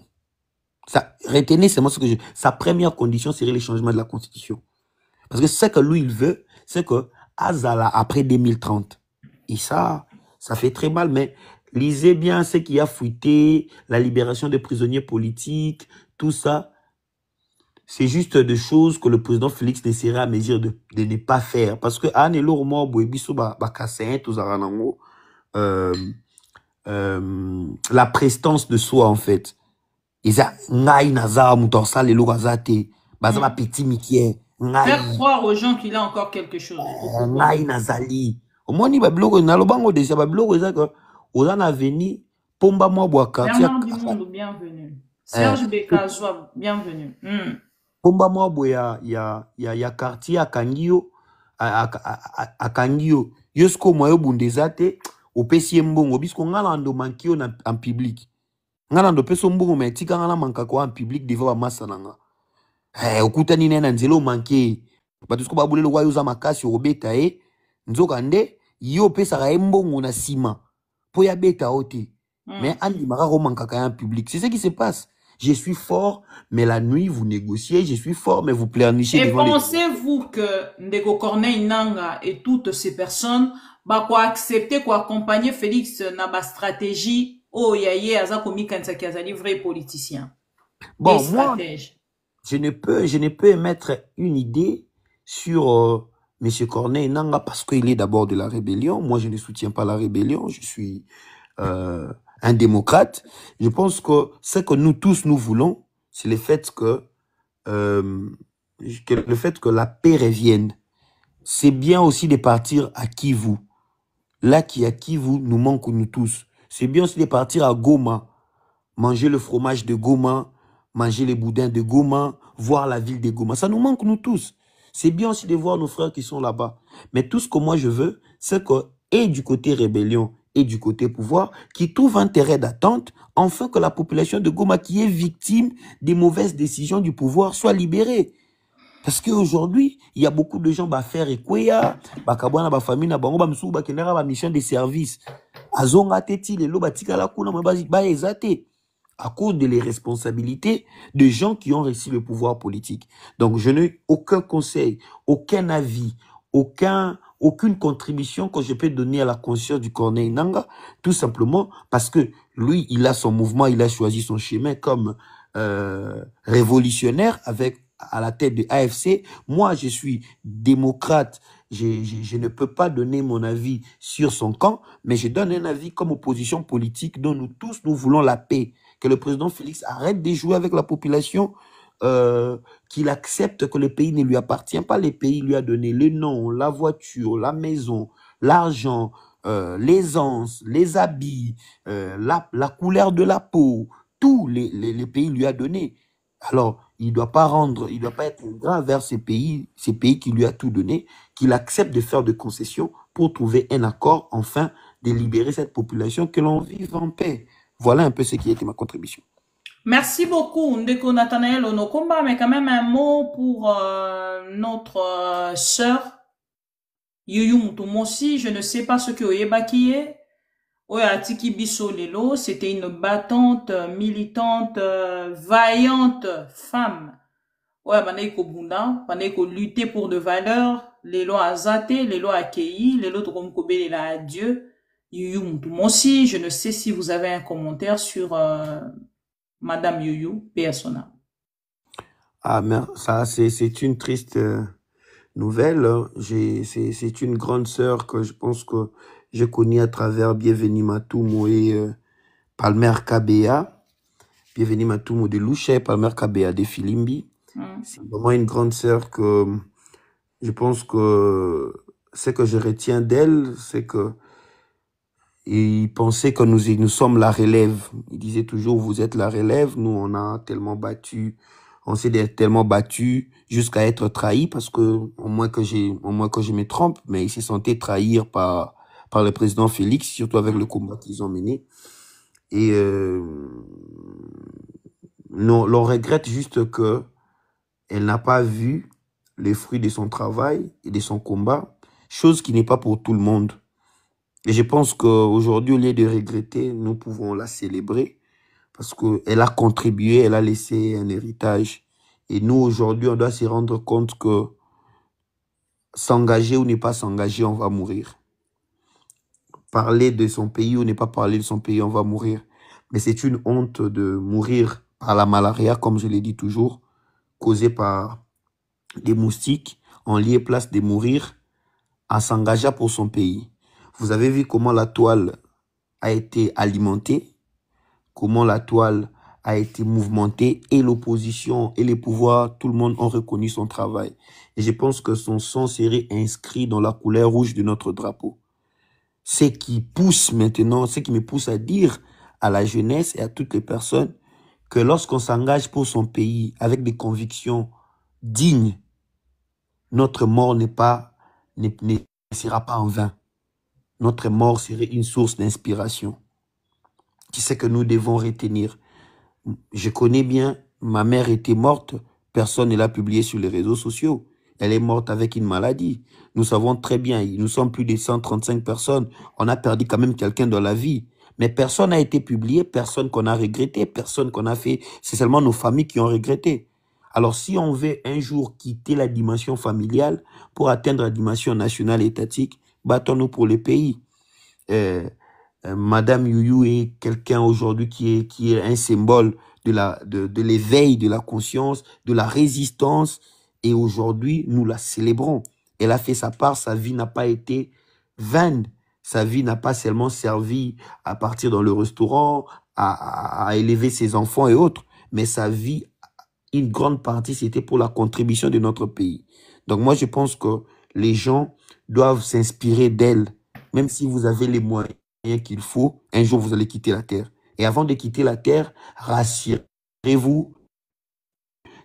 Retenez seulement ce que sa première condition serait le changement de la Constitution. Parce que ce que lui, il veut, c'est que Azala, après 2030, et ça fait très mal, mais lisez bien ce qui a fuité, la libération des prisonniers politiques, tout ça. C'est juste des choses que le président Félix ne serait à mesure de ne pas faire. Parce que la prestance de soi, en fait. Faire
croire aux gens qu'il a encore quelque chose. Bernard Dumont, bienvenue. Serge Bekazoa, bienvenue.
Pomba mwabo ya quartier akangio akangio yosko moyo bundezate opesi mbongo bisko ngala ndo mankio na en public ngala ndo peso mbongo metika ngala manka ko en public devant massa nanga okuta ni nena nzelo manke batusko babulelo kwa yoza makasi obeta nzoka nde yo pesa ka mbongo na sima po ya beta ote mais andi maka ko manka ka en public. C'est ce qui se passe. Je suis fort, mais la nuit, vous négociez. Je suis fort, mais vous pleurnichez
Et
devant les...
pensez-vous que Ndeko Corneille Nanga et toutes ces personnes quoi accepter, quoi accompagner Félix dans ma stratégie oh yaye aza komi kansaki azali vrai politicien
Bon,
et
moi,
stratège.
je ne peux émettre une idée sur M. Corneille Nanga parce qu'il est d'abord de la rébellion. Moi, je ne soutiens pas la rébellion. Je suis un démocrate. Je pense que ce que nous tous nous voulons, c'est le fait que la paix revienne. C'est bien aussi de partir à Kivu. Là qui à Kivu nous manque nous tous. C'est bien aussi de partir à Goma, manger le fromage de Goma, manger les boudins de Goma, voir la ville de Goma. Ça nous manque nous tous. C'est bien aussi de voir nos frères qui sont là-bas. Mais tout ce que moi je veux, c'est que, et du côté rébellion, et du côté pouvoir, qui trouve intérêt d'attente, enfin que la population de Goma qui est victime des mauvaises décisions du pouvoir soit libérée. Parce qu'aujourd'hui, il y a beaucoup de gens qui faire Ekwea, bakabwana ba famille na bango ba msuku ba kenera ba mission de service. Azonga teti le lo batika la kuna ba ezate à cause de les responsabilités de gens qui ont réussi le pouvoir politique. Donc je n'ai aucun conseil, aucun avis, aucune contribution que je peux donner à la conscience du Corneille Nanga, tout simplement parce que lui, il a son mouvement, il a choisi son chemin comme révolutionnaire avec à la tête de AFC. Moi, je suis démocrate. Je ne peux pas donner mon avis sur son camp, mais je donne un avis comme opposition politique dont nous tous, nous voulons la paix. Que le président Félix arrête de jouer avec la population, qu'il accepte que le pays ne lui appartient pas. Le pays lui a donné le nom, la voiture, la maison, l'argent, l'aisance, les habits, la couleur de la peau. Tout les pays lui a donné. Alors, il ne doit pas être ingrat vers ces pays qui lui a tout donné, qu'il accepte de faire des concessions pour trouver un accord, enfin, de libérer cette population, que l'on vive en paix. Voilà un peu ce qui a été ma contribution.
Merci beaucoup, Ndeko Nathanaël Onokomba, mais quand même un mot pour notre sœur, Yuyu Mutumosi. Je ne sais pas ce que Oyebaki est. Atiki Biso Lelo, c'était une battante, militante, vaillante femme. Baneko Bunda, baneko lutter pour de valeurs, les lois azaté, les lois accueillies, les lois comme Kobele la Dieu. Yuyu Mutumosi, je ne sais si vous avez un commentaire sur Madame Yuyu Persona.
Ah, mais ça, c'est une triste nouvelle. C'est une grande sœur que je pense que je connais à travers Bienvenue Matumo et Palmer Kabea. Bienvenue Matumo de Louche, Palmer Kabea de Filimbi. C'est vraiment une grande sœur que je pense que ce que je retiens d'elle, c'est que il pensait que nous sommes la relève. Il disait toujours, vous êtes la relève. Nous, on a tellement battu, on s'est tellement battu jusqu'à être trahi parce que, au moins que je me trompe, mais il s'est senti trahir par le président Félix, surtout avec le combat qu'ils ont mené. Et l'on regrette juste que elle n'a pas vu les fruits de son travail et de son combat, chose qui n'est pas pour tout le monde. Et je pense qu'aujourd'hui, au lieu de regretter, nous pouvons la célébrer parce qu'elle a contribué, elle a laissé un héritage. Et nous, aujourd'hui, on doit se rendre compte que s'engager ou ne pas s'engager, on va mourir. Parler de son pays ou ne pas parler de son pays, on va mourir. Mais c'est une honte de mourir par la malaria, comme je l'ai dit toujours, causée par des moustiques. On lié place de mourir en s'engageant pour son pays. Vous avez vu comment la toile a été alimentée, comment la toile a été mouvementée et l'opposition et les pouvoirs, tout le monde ont reconnu son travail. Et je pense que son sang serait inscrit dans la couleur rouge de notre drapeau. Ce qui pousse maintenant, ce qui me pousse à dire à la jeunesse et à toutes les personnes que lorsqu'on s'engage pour son pays avec des convictions dignes, notre mort ne sera pas en vain. Notre mort serait une source d'inspiration. Qui c'est que nous devons retenir? Je connais bien, ma mère était morte, personne ne l'a publié sur les réseaux sociaux. Elle est morte avec une maladie. Nous savons très bien, nous sommes plus de 135 personnes. On a perdu quand même quelqu'un dans la vie. Mais personne n'a été publié, personne qu'on a regretté, personne qu'on a fait. C'est seulement nos familles qui ont regretté. Alors, si on veut un jour quitter la dimension familiale pour atteindre la dimension nationale et étatique, battons-nous pour le pays. Madame Youyou est quelqu'un aujourd'hui qui est un symbole de l'éveil, de la conscience, de la résistance. Et aujourd'hui, nous la célébrons. Elle a fait sa part, sa vie n'a pas été vaine. Sa vie n'a pas seulement servi à partir dans le restaurant, à élever ses enfants et autres, mais sa vie, une grande partie, c'était pour la contribution de notre pays. Donc moi, je pense que les gens doivent s'inspirer d'elle. Même si vous avez les moyens qu'il faut, un jour, vous allez quitter la terre. Et avant de quitter la terre, rassurez-vous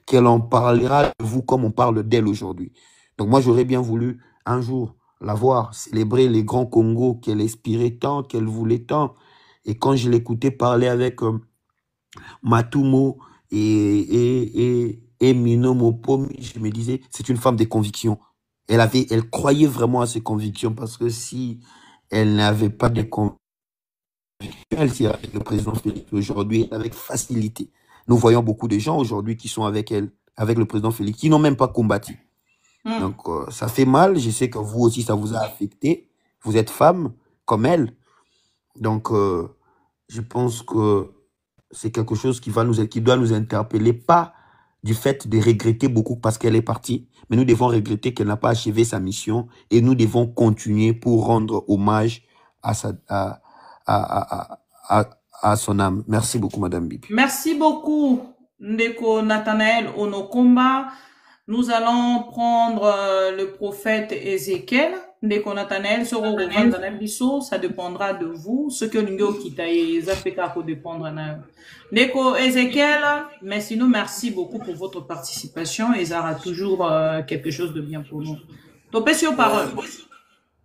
qu'elle en parlera de vous comme on parle d'elle aujourd'hui. Donc moi, j'aurais bien voulu un jour la voir célébrer les grands Congo qu'elle inspirait tant, qu'elle voulait tant. Et quand je l'écoutais parler avec Matumo et Mino Mopomi, je me disais, c'est une femme de conviction. Elle croyait vraiment à ses convictions, parce que si elle n'avait pas de convictions, elle serait avec le président Félix aujourd'hui avec facilité. Nous voyons beaucoup de gens aujourd'hui qui sont avec elle, avec le président Félix, qui n'ont même pas combattu. Donc, ça fait mal. Je sais que vous aussi, ça vous a affecté. Vous êtes femme, comme elle. Donc, je pense que c'est quelque chose qui doit nous interpeller, pas du fait de regretter beaucoup parce qu'elle est partie, mais nous devons regretter qu'elle n'a pas achevé sa mission et nous devons continuer pour rendre hommage à son âme. Merci beaucoup, Madame Bibi.
Merci beaucoup, Ndeko Nathanaël Onokomba. Nous allons prendre le prophète Ézéchiel. Ndeko Nathanaël, ça dépendra de vous. Ce que nous quittons, ça fait qu'à dépendre. Ndeko Ézéchiel, mais sinon, merci beaucoup pour votre participation et ça aura toujours quelque chose de bien pour nous. Topé sur parole.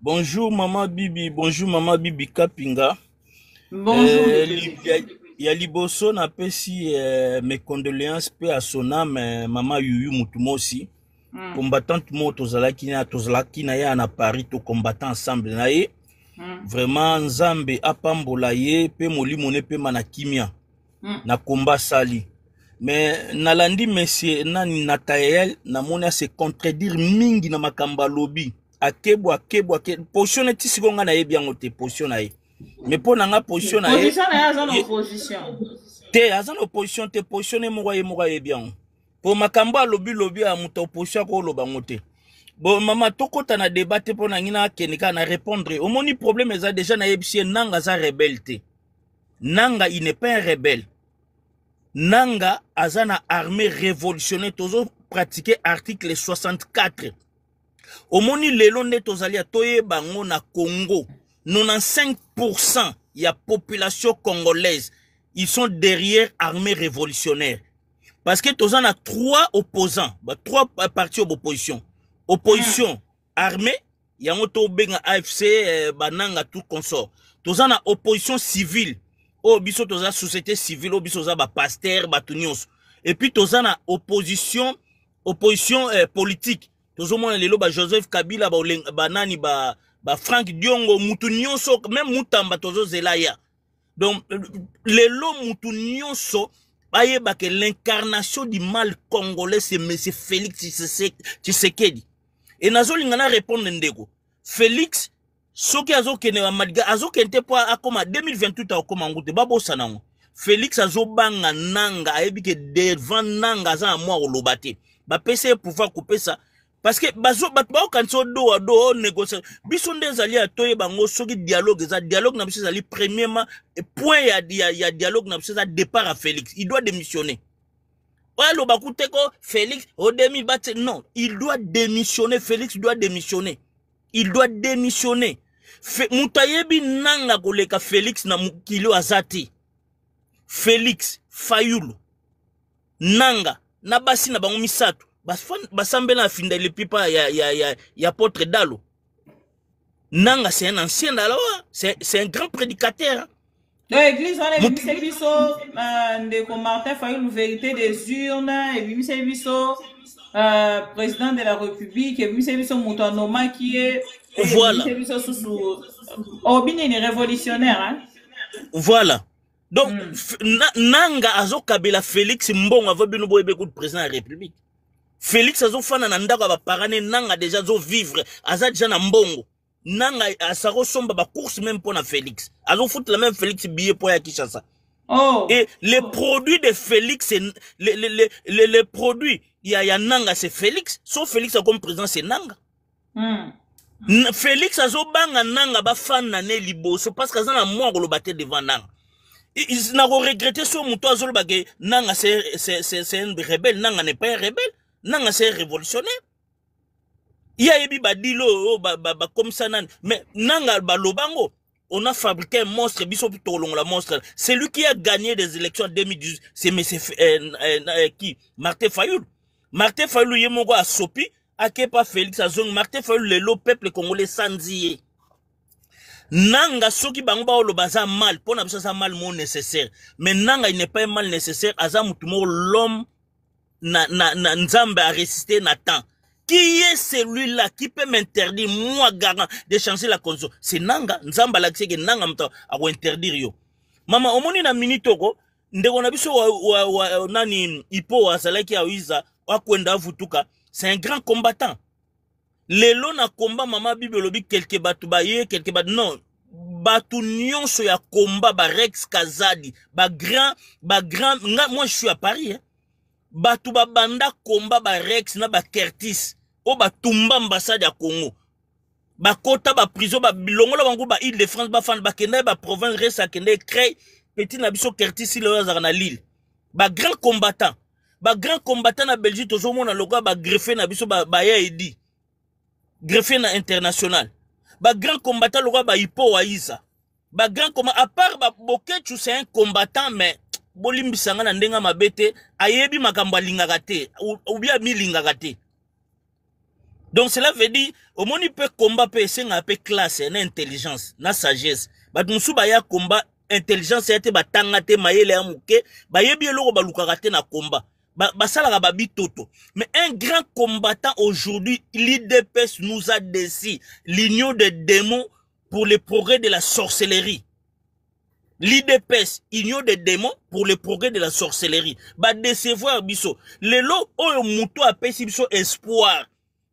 Bonjour, Maman Bibi. Bonjour, Maman Bibi Kapinga.
Bonjour.
Il y a Liboso n'a pas si mes condoléances paix à son âme, Maman Yuyu Mutumo aussi. Combattante mo tozalaki na ya na Paris to combattant ensemble na ye. Vraiment Nzambe apambola ye pe molimo ne pe manakimia. Na combat sali. Mais nalandi monsieur nani Nathael na mona se contredire mingi na makamba lobby. Akebo position eti sikonga na ye bien ote position na ye. Mais pour nga position na ye. Azan opposition te position e moye bien. Pour makamba lobby a muta opposition ko loba ngote. Bon mama tokota na débat pour na ngina kenika na répondre. Au moni problème eza déjà na yebisi nanga za rebelle. Nanga il n'est pas un rebelle. Nanga azana armée révolutionnaire tozo pratiquer article 64. Au moni lelo ne tozali atoye bango na Congo. 95% ya population congolaise, ils sont derrière armée révolutionnaire. Parce que tous en a 3 opposants, 3 partis d'opposition. Opposition armée, il y a un benga AFC, bananga tout consort. Tous en a opposition civile. Oh, biso tous a société civile, oh, biso ba pasteur, batunios. Et puis tous en a opposition politique. Tous au moins les loba Joseph Kabila, banani Frank Diongo, Moutounionso, même Moutamba tozo zelaya. Donc, les lots Moutounionso, que l'incarnation du mal congolais, c'est M. Félix Tshisekedi. Et nazo lingana répondre ndeko. Félix, soki azo kene wa madiga, azo kente po akoma 2028 akoma ngute, babo sanango. Félix azo banga nanga, ayebi ke devant nanga za amwa olobate. Ba pese pouvoir couper ça. Parce que bazo batba kanso do do négocier biso ndezali atoye bango soki dialogue na biso zali premièrement point ya dialogue na biso za départ à Félix, il doit démissionner. Alo bakuteko Félix au demi bat non, il doit démissionner. Félix doit démissionner. Il doit démissionner. Mutayebi nanga koleka Félix na mukilo azati. Félix Fayulu nanga na basi na bango misato. Basambela finda le pipa ya Potre Dalo. Nanga c'est un ancien d'alo, c'est un grand prédicateur.
L'église on est biso de Martin Fayulu vérité des urnes et biso président de la République et biso Moutonoma qui est
voilà.
Biso sous Obine est révolutionnaire hein.
Voilà. Donc, Nanga azo kabela Félix Mbongo avant bino boyebe coup de président de la République. Félix azo fana na ndako ba parane Nanga déjà zo vivre aza déjà na Mbongo. Nanga asaro somba ba course même pour na Félix. Azo foutre la même Félix billet pour ya Kinshasa.
Oh.
Et les produits de Félix, les produits, il y a Nanga, c'est Félix. Sauf Félix comme président, c'est Nanga. Félix a zo banga Nanga ba fan na ne liboso parce que ça na moi le battre devant Nanga. Ils n'ont regretté sur mon toit zol bagay Nanga c'est un rebelle, Nanga n'est pas un rebelle, Nanga c'est un révolutionnaire. Il y a ebi badilo ba comme ça nan mais Nanga ba lobango. On a fabriqué un monstre, la monstre. C'est lui qui a gagné des élections en 2018. C'est monsieur qui Martin Fayoul. Martin Fayoul yemongo a sopi, a pas Félix Azong. Martin Fayoul le peuple congolais sandié. Nanga soki bango o lo baza mal, pour na ça mal mon nécessaire. Mais Nanga il n'est pas un mal nécessaire. Azamutumo l'homme na nzambe a résisté na temps. Qui est celui-là qui peut m'interdire, moi, garant, de changer la constitution? C'est Nanga. Nzamba la que Nanga mta a interdire yo. Mama, omoni na minitoko, ndeko na biso nani ipo azalaki a uiza, wakwenda vutuka, c'est un grand combattant. Lelo na combat, mama bibelobi, quelques batu baye, quelques batu, non. Batu nyonso ya combat, ba Rex Kazadi, ba grand, moi je suis à Paris, hein. Batu ba banda combat, ba Rex, na ba Curtis. O ba tumba ambassade ya Congo ba kota ba prison ba bilongola bango ba Île de France ba fan ba kende ba province resa kende créé petit na biso Curtis le azar na Lille ba grand combattant na Belgique tozo mona logo ba greffé na biso ba ya edi greffé na international ba grand combattant logo ba Ipo Waïsa ba grand combattant à part ba Boketu c'est un combattant mais bolimbisanga na ndenga mabete ayebi makambo lingaka te ou bien mi lingaka te. Donc cela veut dire, au moins il peut combat c'est un peu classe, une intelligence, une sagesse. Bah nous sous baya combat intelligence c'était ba tangate mayele amuke, ba yebi eloko ba lukakate na combat. Ba sala ba bitoto. Mais un grand combattant aujourd'hui, l'IDPS nous a décidé l'union des démons pour le progrès de la sorcellerie. L'IDPS, union des démons pour le progrès de la sorcellerie. Ba décevoir biso. Lelo oyo muto apesi biso espoir.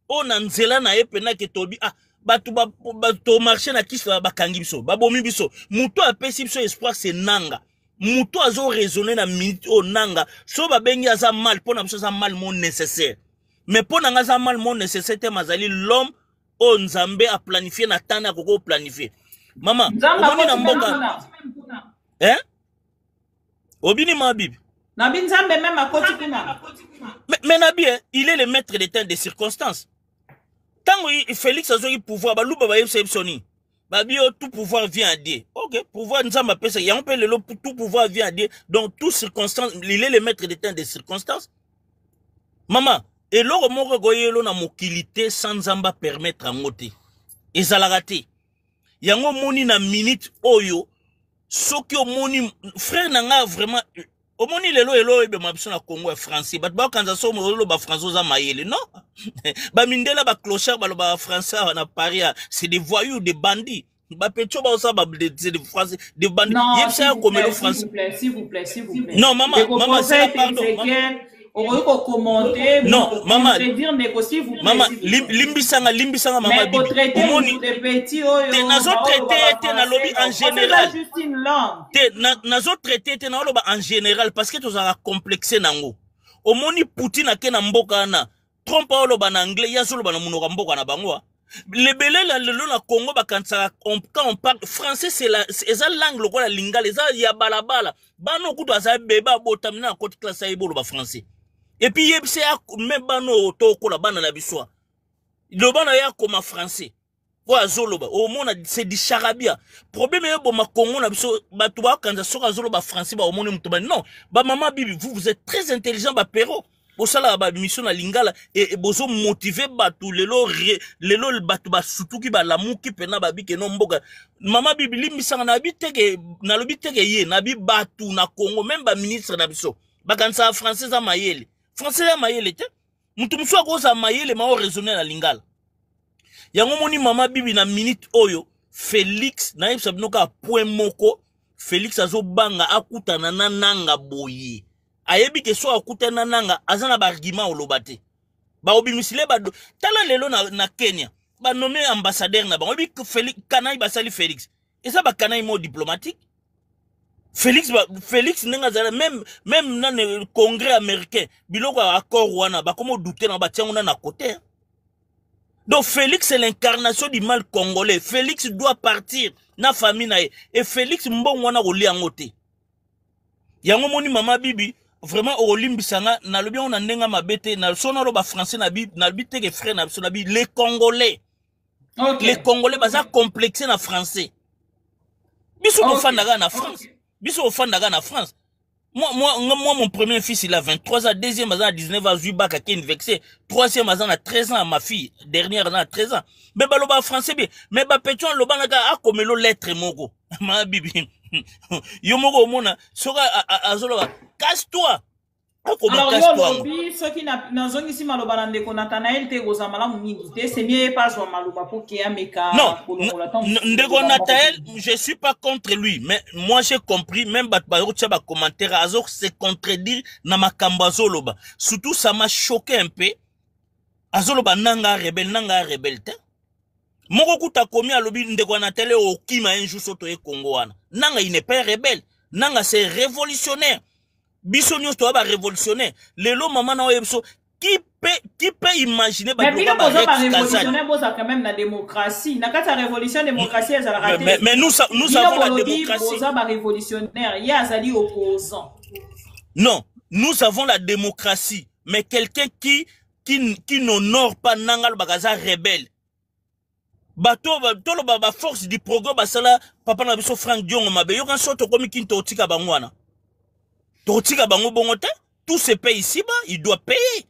On a nzela na epena ke tobi batu marché na kiswa bakangi biso babomi biso muto apesi biso espoir c'est Nanga muto azo raisonner na minute o Nanga so ba bengi aza mal pona biso za mal mon nécessaire mais pona nga za mal mon nécessaire te mazali l'homme o nzambe a planifié na tana koko planifier mama omoni na mboka obini mabib
nabi nzambe même à côté kuna
mais nabi il est le maître des temps des circonstances. Tant que Félix a eu pouvoir, bah louba ba yebsoni. Bah bio tout pouvoir vient à Dieu. OK, pouvoir nzamba pesa, y a un peu le tout pouvoir vient à Dieu. Donc toutes circonstances, il est le maître des temps des circonstances. Maman, et l'oro moko goyelo na mokilité sans nzamba permettre à ngote. Ezalagate. Yango moni na minute oyo, soki o moni frère nanga vraiment omoni lelo elo ebe mabiso na Congo français bat ba kanza so mo ba français za mayele non ba mindela ba clochard ba ba français na Paris c'est des voyous des bandits ba pecho ba ça ba c'est des français des bandits yebsa comme le français
s'il vous plaît
non maman c'est pardon
on va commenter
non maman
dire négocier vous
maman limbisanga maman bibi omoni te nazo traiter te na lobby en général te nazo traiter te na lobby en général parce que tu as complexé nango omoni Poutine ake na mboka na Trump a loba na anglais ya solo bana munoko mboka na bango le belé la lelo na Congo ba quand on parle français c'est la langue lokola lingala eza ya balabala bano kutu asa beba botamina côté classe ya ibolo ba français. Et puis, c'est même bano toko la bana na biswa. Le bana ya comme français. Wa zoloba. Au monde c'est du charabia. Problème est bon ma Congo na biso ba tuba quand ça zoloba français ba au monde mutuba. Non, ba maman bibi vous êtes très intelligent ba pero. Bo sala ba mission na lingala et bozo motiver ba tout lelo ba tuba surtout ki ba lamu ki pena ba bi ke no mboka. Maman bibi limbisanga na bi teke na lobi teke ye na bi ba tout na Congo même ba ministre na biso. Ba quand ça français za mayele. Français ya mayele te mutu mso akoza mayele ma o raisonner na lingala yango moni mama bibi na minute oyo Félix na yebisa binoka point moko Félix azobanga akutana na nanga boye. Ayebi ke so akutana nanga azana ba argument olobate. Ba obimisile ba tala lelo na Kenya. Ba nommé ambassadeur na ba. Obi Félix Kanai basali Félix. Et ça ba Kanai mot diplomatique. Félix nenga zala même dans le congrès américain, biloko accord wana ba comment douter na ba tianga na côté. Donc Félix c'est l'incarnation du mal congolais. Félix doit partir na famille na et Félix mbon wana oli angote. Yango moni mama bibi vraiment olimbisanga na lobi on ndenga mabete na sono lo ba français na bi teke frère na so na bi les congolais. Okay. Les congolais baza complexé na français. Biso okay. Ofanda na France. Okay. Biso ofanda na France. Moi, mon premier fils, il a 23 ans. Deuxième, il a 19 ans. Zuba, qui est vexé. Troisième, il a 13 ans. Ma fille, dernière, elle a 13 ans. Mais, bah, le français, mais, bah, pétion, le ban, a comme le lettre, mogo. Ma bibi. Yo, mogo, mona. Sora, azoloba. Casse-toi.
Alors, yo, lobi, ceux qui n'ont ici maloba nande ko Nathanaël te gozamala mungite, c'est mieux pas zo maloba pour qu'il y a meka.
Non, ndeko Nathanaël, je suis pas contre lui, mais moi j'ai compris, même batbayo tchaba commentaire, azok se contredire na makamba zoloba. Surtout ça m'a choqué un peu. Azoloba nanga rebelle te. Moko kuta komi alobi ndeko Nathanaël okima un jour soto e Congo wana. Nanga il n'est pas rebelle, nanga c'est révolutionnaire. Bisognos toi va révolutionnaire. Lelo maman na oyebso qui peut imaginer
mais bien que ça révolutionnaire bosa quand même la démocratie. Na kata révolution démocratie elle a raté.
Mais nous avons la démocratie.
Bosa ba révolutionnaire, il y a azali opposant.
Non, nous avons la démocratie, mais quelqu'un qui n'honore pas nangal bagaza rebelle. Bato tolo ba force du progrès basala papa na biso Frank Diongo mabe yo kan soto komi kinto tika bangwana. Tout se paye ici-bas, il doit payer.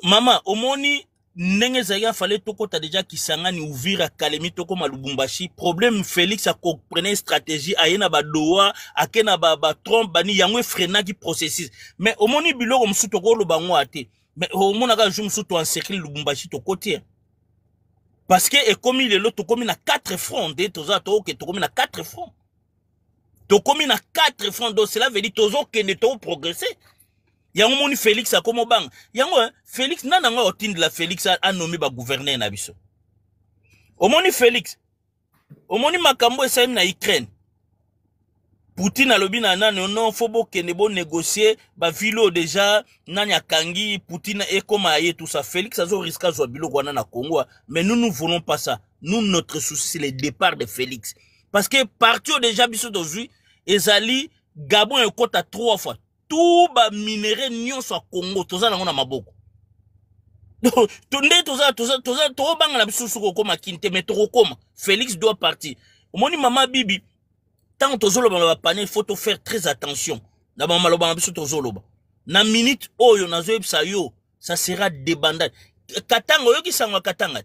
Maman, au moni, nenge zaya fallait toko ta déjà qui sangani ouvrir à Kalemi toko malubumbashi. Problème Félix a comprenait stratégie ayena ba doa, akena ba trompe bani yangwe frena qui processus. Mais au moni bilo comme sous toko lo bango ate. Mais au moni aga jum sous to encercler lubumbashi to côté. Parce que, et comme il est là, tu commis na 4 fronts, tu commis na 4 fronts. Tu commis na 4 fronts, donc cela veut dire que tu as progressé. Il y a un moment Félix a comme bang. Il y a un Félix, n'a pas de la Félix a nommé ba gouverneur na biso. Au moment Félix, au moment Makambo et na Ukraine. Poutine a lobi na non faut que ne bon négocier ba vilo déjà nanya kangi Poutine et comme aye tout ça Félix azo risque zo bilo kwana na Congo mais nous voulons pas ça. Nous notre souci c'est le départ de Félix parce que parti déjà biso d'aujourd'hui ezali Gabon et Côte à 3 fois tout ba minerai nyon so Congo toza na maboko. Tonde toza to banga na biso suko koma kinte mais to koma Félix doit partir. Moni mama bibi tant que tu il faut faire très attention. Na minute oyo na zoebsa yo, ça sera débandade. Katanga yo ki sangwa katanga.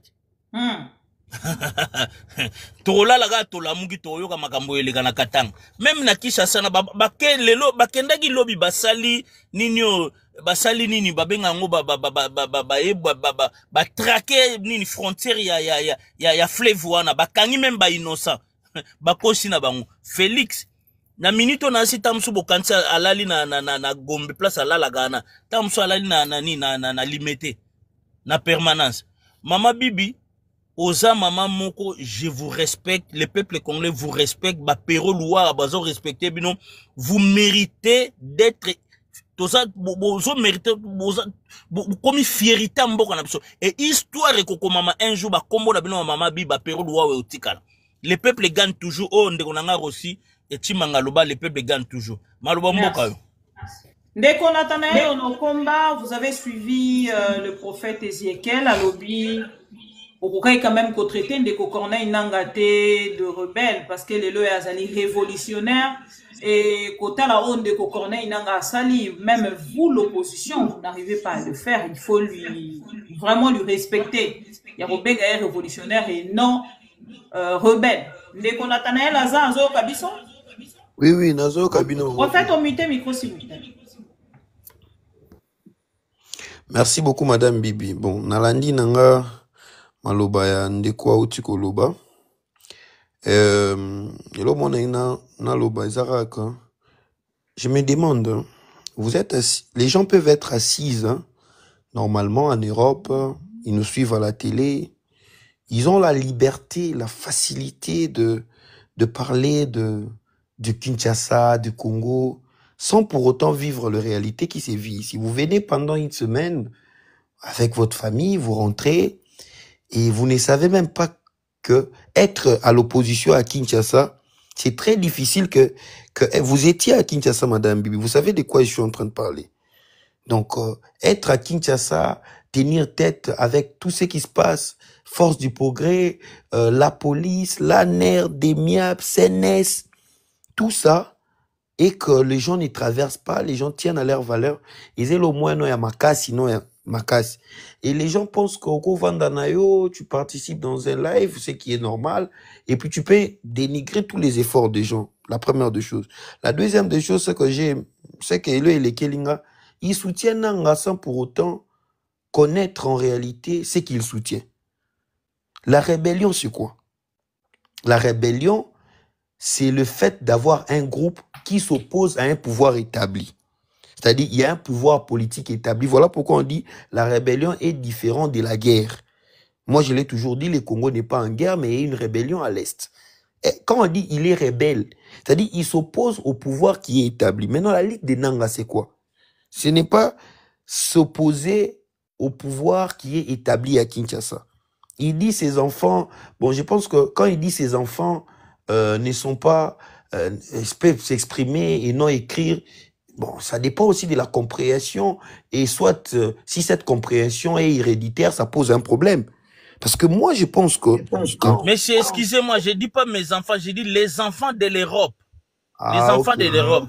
Tola laga tola mugi toyo ka makambo elega na katanga. Même na Kinshasa na bake lelo bakendaki lobi basali nini babenga ngo ba traquer nini frontière ya fleuve wana bakangi même ba innocent. Bakosi na bango Félix na minute na si tamsu bokansa alali na Gombe place alala Ghana tamsu alali na limité na permanence mama bibi oza mama moko je vous respecte le peuple congolais vous respecte ba pero loi bazo respecter bino vous méritez d'être toza bozo mérité comme fierté mboka na biso et histoire ko mama un jour ba kombo na bino mama bibi ba pero loi we otikala. Le peuple gagne toujours. Oh, Ndekonanga aussi. Et Timangaloba, le peuple gagne toujours. Maloba Mboka.
Ndeko Nathanaël Onokomba, vous avez suivi le prophète Ézéchiel à l'obi. Au cas quand même qu'on traité Ndeko Corneille Nangate de rebelle parce que le est azali révolutionnaire et kota la honte Ndeko Corneille Nanga sali. Même vous l'opposition, vous n'arrivez pas à le faire. Il faut vraiment lui respecter. Il y a Robega est révolutionnaire et non rebelle. Ndeko Nathanaël Aza Azo Kabiso?
Oui, Nazo Kabino.
En fait, on mute micro s'il vous plaît.
Merci beaucoup, Madame Bibi. Bon, Nalandi Nanga, Maloba ya ndeko auti koloba. Elo mona ina na loba ezaraka. Je me demande, vous êtes assis, les gens peuvent être assises, hein. Normalement en Europe, ils nous suivent à la télé, ils ont la liberté, la facilité de parler de Kinshasa, du Congo, sans pour autant vivre la réalité qui s'est vue. Si vous venez pendant une semaine avec votre famille, vous rentrez et vous ne savez même pas que être à l'opposition à Kinshasa, c'est très difficile que vous étiez à Kinshasa, Madame Bibi. Vous savez de quoi je suis en train de parler. Donc, être à Kinshasa, tenir tête avec tout ce qui se passe, Force du Progrès, la police, l'ANER, DEMIAP, CNS, tout ça, et que les gens ne traversent pas, les gens tiennent à leur valeur. Ils disent au moins, non, il y a ma casse, sinon il y a ma casse. Et les gens pensent qu'au Vandanayo, tu participes dans un live, ce qui est normal, et puis tu peux dénigrer tous les efforts des gens. La première des choses. La deuxième des choses, c'est que les Kelinga, ils soutiennent Nanga sans pour autant connaître en réalité ce qu'ils soutiennent. La rébellion, c'est quoi? La rébellion, c'est le fait d'avoir un groupe qui s'oppose à un pouvoir établi. C'est-à-dire, il y a un pouvoir politique établi. Voilà pourquoi on dit la rébellion est différente de la guerre. Moi, je l'ai toujours dit, le Congo n'est pas en guerre, mais il y a une rébellion à l'Est. Et quand on dit il est rebelle, c'est-à-dire il s'oppose au pouvoir qui est établi. Maintenant, la Ligue des Nanga, c'est quoi? Ce n'est pas s'opposer au pouvoir qui est établi à Kinshasa. Il dit ses enfants, bon, je pense que quand il dit ses enfants ne sont pas, peuvent s'exprimer et non écrire, bon, ça dépend aussi de la compréhension. Et soit, si cette compréhension est héréditaire, ça pose un problème. Parce que moi, je pense que...
Monsieur, excusez-moi, je dis pas mes enfants, je dis les enfants de l'Europe. Les enfants de l'Europe.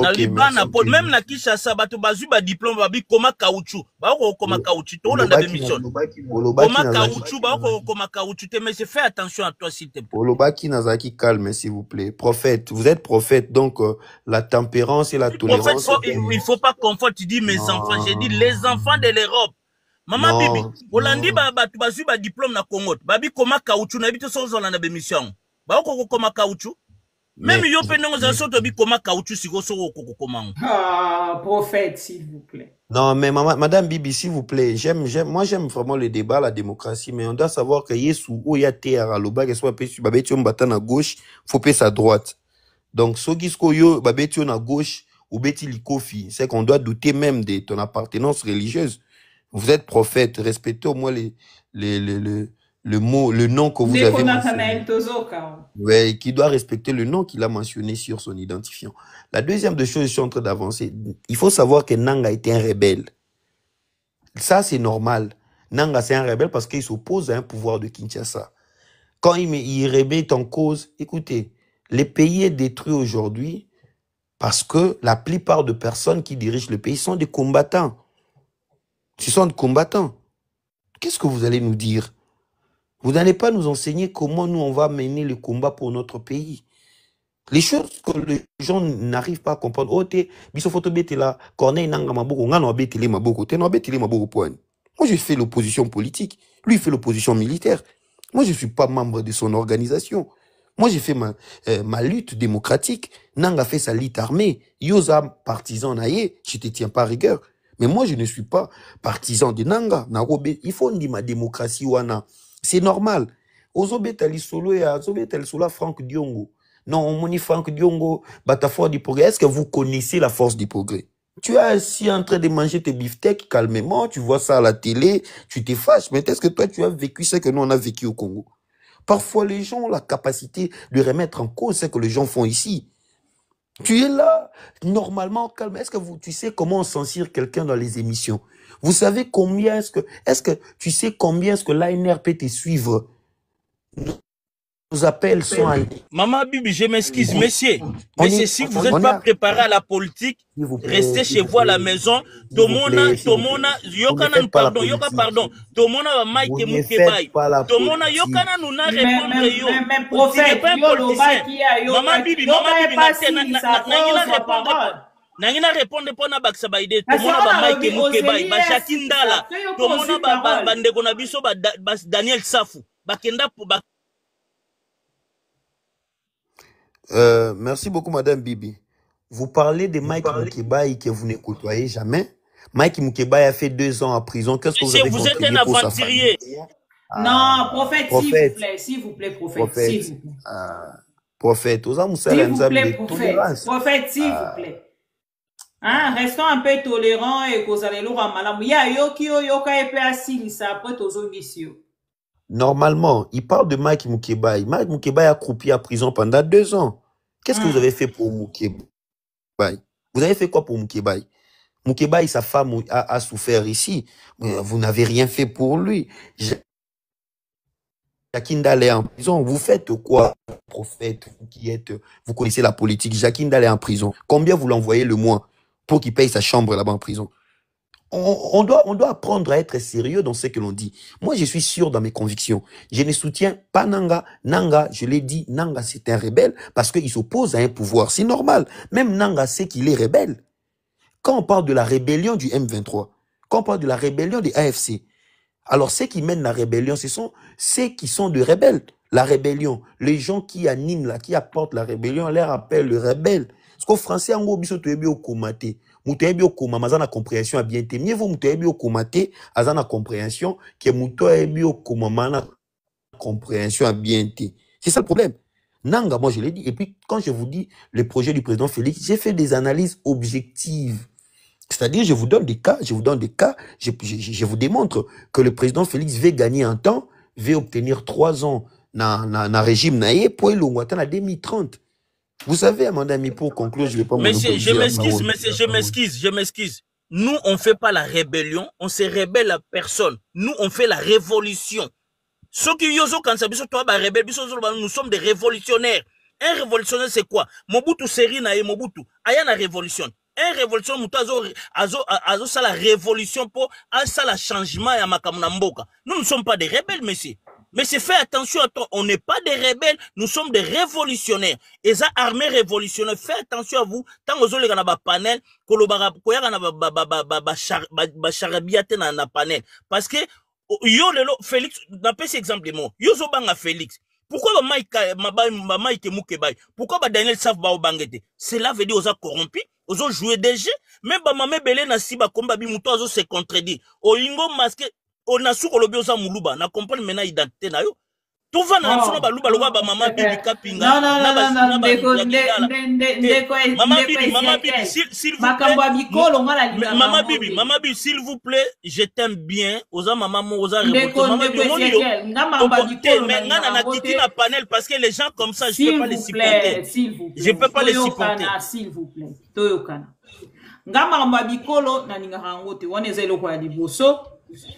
Na Libana, même na Kinshasa, bato bazu ba diplôme babi koma caoutchouc. Ba ko koma caoutchouc, to la démission. Koma caoutchouc, ba ko koma caoutchouc, mais fais attention à toi s'il te plaît.
Olobaki Nazaki, calme s'il vous plaît. Prophète, vous êtes prophète, donc la tempérance et la tolérance.
Prophète, il faut pas confondre, tu dis mes enfants, j'ai dit les enfants de l'Europe. Maman Bibi, Olandi bato bazu ba diplôme na Congo, babi koma caoutchouc na bito so na démission. Ba ko koma caoutchouc. Même yo pe non zaso to bi koma caoutchouc siko so ko comment.
Ah, prophète s'il vous plaît.
Non mais madame Bibi s'il vous plaît, moi j'aime vraiment le débat, la démocratie, mais on doit savoir que yesu o ya terre loba que soit pe babeti on bata na gauche, faut pe sa droite. Donc soki sko yo babeti on à gauche ou beti likofi, c'est qu'on doit douter même de ton appartenance religieuse. Vous êtes prophète, respectez au moins le mot, le nom que vous avez mentionné. Ouais, qui doit respecter le nom qu'il a mentionné sur son identifiant. La deuxième des choses, je suis en train d'avancer. Il faut savoir que Nanga était un rebelle. Ça, c'est normal. Nanga, c'est un rebelle parce qu'il s'oppose à un pouvoir de Kinshasa. Quand il rebelle en cause, écoutez, le pays est détruit aujourd'hui parce que la plupart des personnes qui dirigent le pays sont des combattants. Ce sont des combattants. Qu'est-ce que vous allez nous dire? Vous n'allez pas nous enseigner comment nous, on va mener le combat pour notre pays. Les choses que les gens n'arrivent pas à comprendre. Oh, moi, je fais l'opposition politique. Lui, il fait l'opposition militaire. Moi, je ne suis pas membre de son organisation. Moi, j'ai fait ma lutte démocratique. Nanga fait sa lutte armée. Yosa, partisan naïe, je ne te tiens pas à rigueur. Mais moi, je ne suis pas partisan de Nanga. Il faut dire ma démocratie, wana. C'est normal. Ozobetali solo ya Ozobetali solo Franck Diongo. Non, on moni Franck Diongo, Force du Progrès. Est-ce que vous connaissez la Force du Progrès? Tu es assis en train de manger tes beefsteaks calmement, tu vois ça à la télé, tu te fâches. Mais est-ce que toi, tu as vécu ce que nous, on a vécu au Congo? Parfois, les gens ont la capacité de remettre en cause ce que les gens font ici. Tu es là, normalement, calme. Est-ce que tu sais comment on censure quelqu'un dans les émissions? Vous savez combien est-ce que tu sais combien est-ce que l'ANR peut te suivre? Nos appels sont à...
Maman Bibi, je m'excuse, messieurs. Messieurs, si vous n'êtes pas préparé à la politique, restez chez vous à la maison. Tomona, yokana, pardon, Tomona va maïke moukebaï. Tomona, yokana nous n'a répondre yo.
Même prophète,
Maman Bibi, n'a répondre. Nangina répondre pour na baksa ba idée to mona ba Mike Mukebai ba Jackie Ndala to mona ba ndeko na biso ba Daniel Safu ba kenda ba.
Merci beaucoup madame Bibi. Vous parlez de Mike Mukebai que vous ne côtoyez jamais. Mike Mukebai a fait 2 ans en prison. Qu'est-ce que vous avez contribué pour sa famille?
Non, prophète, s'il vous plaît, prophète, s'il vous plaît.
Prophète,
s'il vous plaît, prophète, s'il vous plaît. Hein, restons un peu tolérants et que allez l'aura malam. Ya yoki yoka et asili ça après tozo mission.
Normalement, il parle de Mike Mukebai. Mike Mukebai a croupi à prison pendant 2 ans. Qu'est-ce que vous avez fait pour Mukebai? Vous avez fait quoi pour Mukebai? Mukebai, sa femme a souffert ici. Vous n'avez rien fait pour lui. Jackie Ndala est en prison. Vous faites quoi, prophète, vous connaissez la politique. Jackie Ndala est en prison. Combien vous l'envoyez le mois pour qu'il paye sa chambre là-bas en prison? On doit apprendre à être sérieux dans ce que l'on dit. Moi, je suis sûr dans mes convictions. Je ne soutiens pas Nanga. Nanga, je l'ai dit, Nanga, c'est un rebelle parce qu'il s'oppose à un pouvoir. C'est normal. Même Nanga sait qu'il est rebelle. Quand on parle de la rébellion du M23, quand on parle de la rébellion des AFC, alors ceux qui mènent la rébellion, ce sont ceux qui sont de rebelles. La rébellion, les gens qui animent, qui apportent la rébellion, on les appelle le rebelle. Parce qu'au français, en gros, biso toyebi okomate. Mutoyebi okoma, mazana compréhension a bien été. Mieux vaut mutoyebi okomate, azana compréhension, que mutoyebi okoma, mana compréhension a bien été. C'est ça le problème. Nanga, moi je l'ai dit. Et puis, quand je vous dis le projet du président Félix, j'ai fait des analyses objectives. C'est-à-dire, je vous donne des cas, je vous démontre que le président Félix veut gagner un temps, veut obtenir 3 ans dans le régime naïe pour le Ouattara en 2030. Vous savez, mon ami, pour conclure, je ne vais pas
Monsieur, je m'excuse. Nous, on ne fait pas la rébellion, on se rébelle à personne. Nous, on fait la révolution. Ceux qui yoso quand ça biso toi ba rebelle biso nous sommes des révolutionnaires. Un révolutionnaire c'est quoi? Mobutu seri na Mobutu. Aya na révolution. Un révolution muto azo ça la révolution pour ça la changement ya makamuna mboka. Nous ne sommes pas des rebelles messieurs. Mais c'est fait attention à toi, on n'est pas des rebelles, nous sommes des révolutionnaires. Et ça armée révolutionnaire, faites attention à vous. Tant que vous avez un panel, na panel. Parce que yo lelo Félix, d'après cet exemple moi, yo zo banga Félix. Pourquoi Mike Mukebai? Pourquoi Daniel Saf ba obangete? Cela veut dire aux a corrompu, aux a joué des jeux. Même mamé belé na siba komba bi muto azo se contredit. O ingo masque on a su kolobio za muluba na comprendre maintenant identité na yo. Tout va na solo ba luba loba ba mama bibi kapinga.
Non,
Maman Bibi, s'il vous plaît. Maman Bibi, s'il vous plaît, je t'aime bien. Oza maman mo oza révolte. Maman Bibi, mais ngana na kiti na panel parce que les gens comme ça, je peux pas les supporter. Je peux pas les supporter.
S'il vous plaît. Toyokana. Ngama mbabikolo na ninga hangote wana ezelo kwa liboso.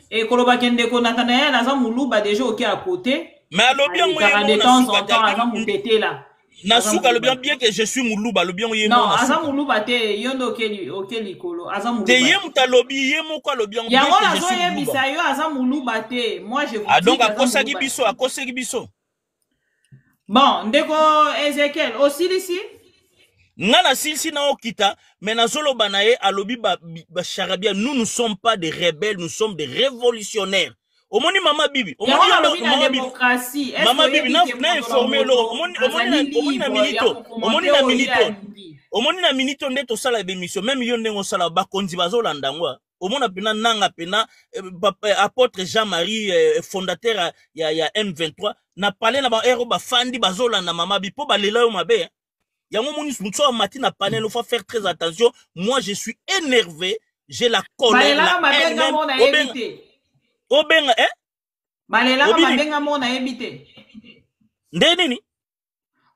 Et koloba kende ko Nathanaël aza muluba déjà ok à côté.
Mais alors bien moi
de temps en temps aza mutete là.
Nasuka le bien que je suis muluba le bien yemo.
Non, aza muluba te yondo okeli kolo aza muluba.
Te yem ta lobi yemo kwa le bien que
je suis muluba. Yo aza muluba te. Moi je vous dis.
Donc akosaki biso.
Bon, ndeko Ezekiel aussi ici.
Ngana silsi na okita, mais na zolo banaye alobi ba charabia, nous ne sommes pas des rebelles, nous sommes des révolutionnaires. Omoni Mama Bibi,
démocratie.
Mama Bibi na informé lo, omoni na minito ndeto sala émission, même yo ndengo sala ba konzi bazolanda ngwa. Omona pena nanga pena apôtre Jean-Marie fondateur ya M23 na parlé na ba héros ba fandi bazolanda Mama Bibi po balela yo mabe. Yango moni muso mati na panel, il faut faire très attention. Moi je suis énervé, j'ai la colère, la haine. Obenga
Balela mabenga mona ebité.
Ndeni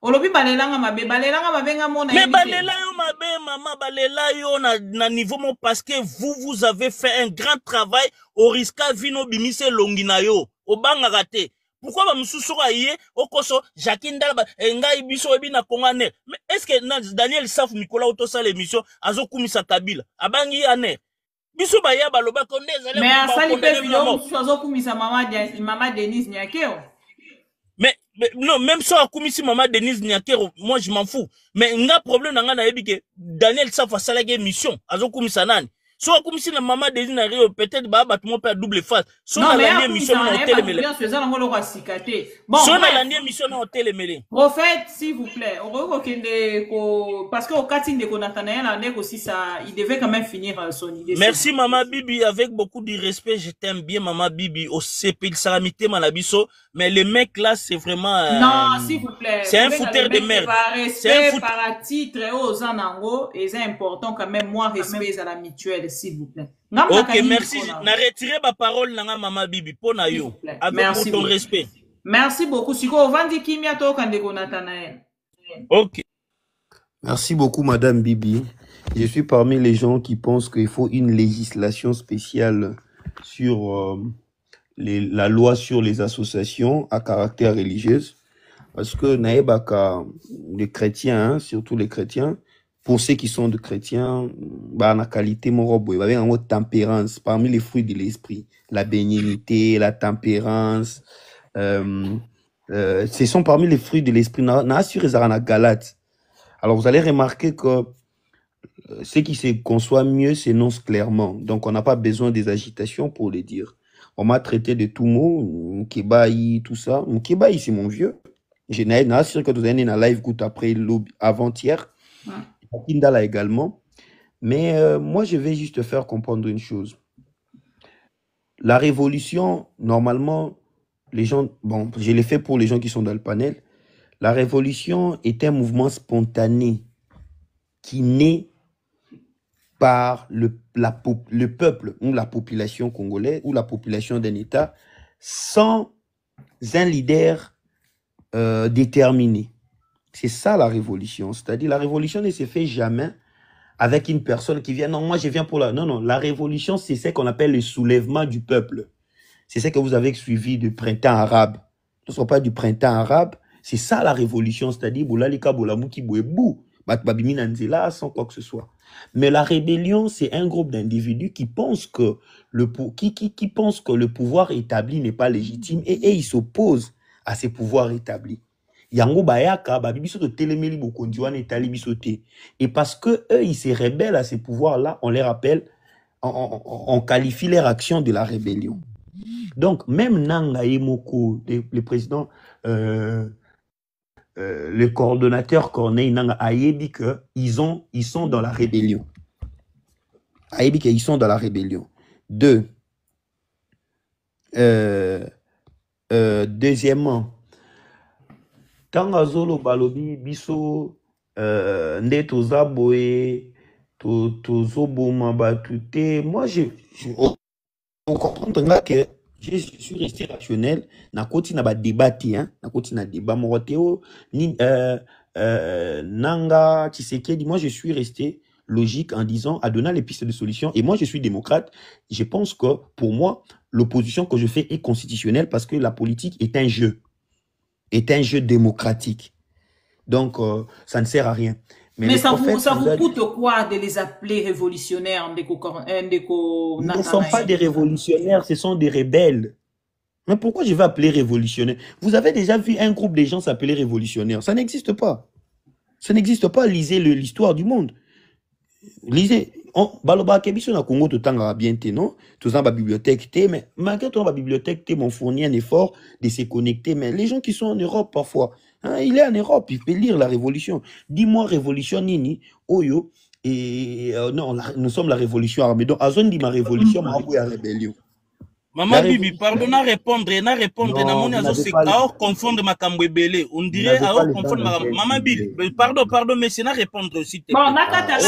Olobi balela mabenga mona ebité.
Mais balela yo mabe maman balela yo na niveau mo parce que vous avez fait un grand travail au risque vino bimise longina yo. Obanga raté. Pourquoi ba mususu aye okoso Jackie Ndala ngai biso ebi na kongane? Mais est-ce que Daniel Saf Nicolas Otosa l'émission azokumisa Kabila abangi ane? Biso ba ya baloba ko ndezale
mais asali pe video mususu azokumisa mama Denise Nyakeo.
Mais Non, même si akumisi maman Denise Nyakero, moi je m'en fous. Mais nga problème na nga na yebi que Daniel Safa salage mission, azo kumisa nani. So akumisi na maman Denise Nyakero peut-être ba battement per double face. So na la mission na hôtel Mele. So na la mission na hôtel Mele.
Prophète, s'il vous plaît, parce que au casting de Nathanaël aussi ça, il devait quand même finir son idée.
Merci maman Bibi, avec beaucoup de respect, je t'aime bien maman Bibi. Au CP Salamité Malabiso, mais le mec là c'est vraiment
non, s'il vous plaît.
C'est un fouteur de merde.
C'est un par titre aux anango et c'est important quand même moi respect à la mutuelle s'il vous plaît.
OK, merci. Na retiré ma parole na maman Bibi pour na yo. Avec ton respect.
Merci beaucoup. Siko vandi kimia to kandeko Nathanaël.
OK.
Merci beaucoup, Madame Bibi. Je suis parmi les gens qui pensent qu'il faut une législation spéciale sur la loi sur les associations à caractère religieux. Parce que naebaka les chrétiens, hein, surtout les chrétiens, pour ceux qui sont de chrétiens, bah la qualité morobo, il y a une tempérance parmi les fruits de l'esprit, la bénignité, la tempérance. Ce sont parmi les fruits de l'esprit. Na assuré na Galate. Alors vous allez remarquer que ce qui se conçoit mieux s'énonce clairement. Donc on n'a pas besoin des agitations pour le dire. On m'a traité de tout mot, Mkebaï, tout ça. Mkebaï, c'est mon vieux. Je n'ai pas sûr que vous avez un live goût après avant-hier. Kindala également. Mais moi, je vais juste te faire comprendre une chose. La révolution, normalement, les gens, bon, je l'ai fait pour les gens qui sont dans le panel. La révolution est un mouvement spontané qui naît par le peuple ou la population congolaise ou la population d'un État sans un leader déterminé. C'est ça la révolution. C'est-à-dire la révolution ne se fait jamais avec une personne qui vient. Non, moi je viens pour la... Non, non, la révolution c'est ce qu'on appelle le soulèvement du peuple. C'est ce que vous avez suivi du printemps arabe. Ce ne soit pas du printemps arabe. C'est ça la révolution. C'est-à-dire Boulalika Boulamouki Bouebou. Sans quoi que ce soit. Mais la rébellion, c'est un groupe d'individus qui pensent que le pouvoir établi n'est pas légitime et ils s'opposent à ces pouvoirs établis. Yango bayaka babibiso de telemeli bokondiwan et talibisoté. Et parce que eux ils se rebellent à ces pouvoirs-là, on les rappelle, on qualifie leur action de la rébellion. Donc même Nanga Yemoko, le président le coordonnateur Corneille Nanga Ayebi que ils sont dans la rébellion. Ayebi qu'ils sont dans la rébellion. Deuxièmement, Tangazolo Balobi Biso Netoza Boé Tozoboma Batute. Moi on comprend que je suis resté rationnel. Na koti na ba débatté hein, na koti na débat moroteo ni Nanga Tshisekedi. Moi je suis resté logique en disant à donner les pistes de solution. Et moi je suis démocrate. Je pense que pour moi l'opposition que je fais est constitutionnelle parce que la politique est un jeu démocratique. Donc ça ne sert à rien.
Mais ça vous coûte quoi de les appeler révolutionnaires?
Ils ne sont pas des révolutionnaires, ce sont des rebelles. Mais pourquoi je vais appeler révolutionnaire? Vous avez déjà vu un groupe de gens s'appeler révolutionnaire? Ça n'existe pas. Ça n'existe pas. Lisez l'histoire du monde. Lisez. Baloba Kebiso na Congo tout temps bien non? Tout dans la bibliothèque mais malgré tout la bibliothèque m'ont fourni un effort de se connecter. Mais les gens qui sont en Europe parfois, hein, il est en Europe, il peut lire la révolution. Dis-moi révolution nini, oyo et non, nous sommes la révolution armée. Donc azon dit ma révolution, ma rébellion.
Maman Bibi, pardon, na répondre, na mon azo c'est à confondre ma kambwebele. On dirait à confondre ma Maman Bibi, pardon, mais c'est na répondre aussi.
Bon, nakata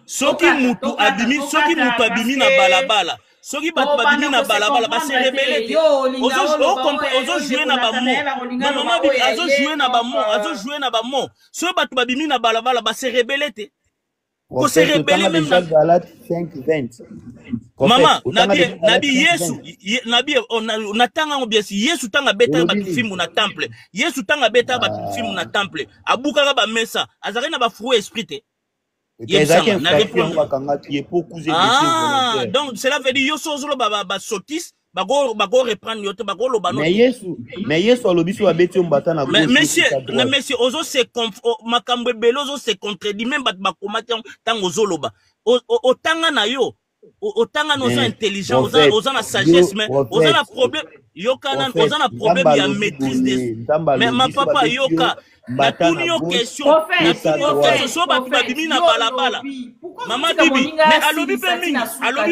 Soki mutu abimi na balabala. Soki batu babimi na balabala ba se rebelle. Ozo jouer na ba mo. Non maman Bibi, azo jouer na ba mo. So batu babimi na balabala ba se rebelle te. Ko se rebelle même na
Galate 5:20.
Maman, nabi Yesu, nabi onatanga obiasi Yesu tanga beta ba film na temple. Yesu tanga beta ba film na temple. Abuka ba mesa, azari na ba fruit esprit te. Donc cela veut dire yo sozolo ba sotis bago reprendre yote bago lo bano.
Mais Yesu alobi so abeti mbata na gauche.
Mais monsieur ozo se makambo belo ozo se contredit même bat bakomati tango zoloba. Otanga na yo. Otanga nos intelligents, aux na sagesse mais aux na problème yoka na aux na problème ya maîtrise des. Mais ma papa yoka na tuni yo question so ba babimi na balabala. Mama bibi mais alobi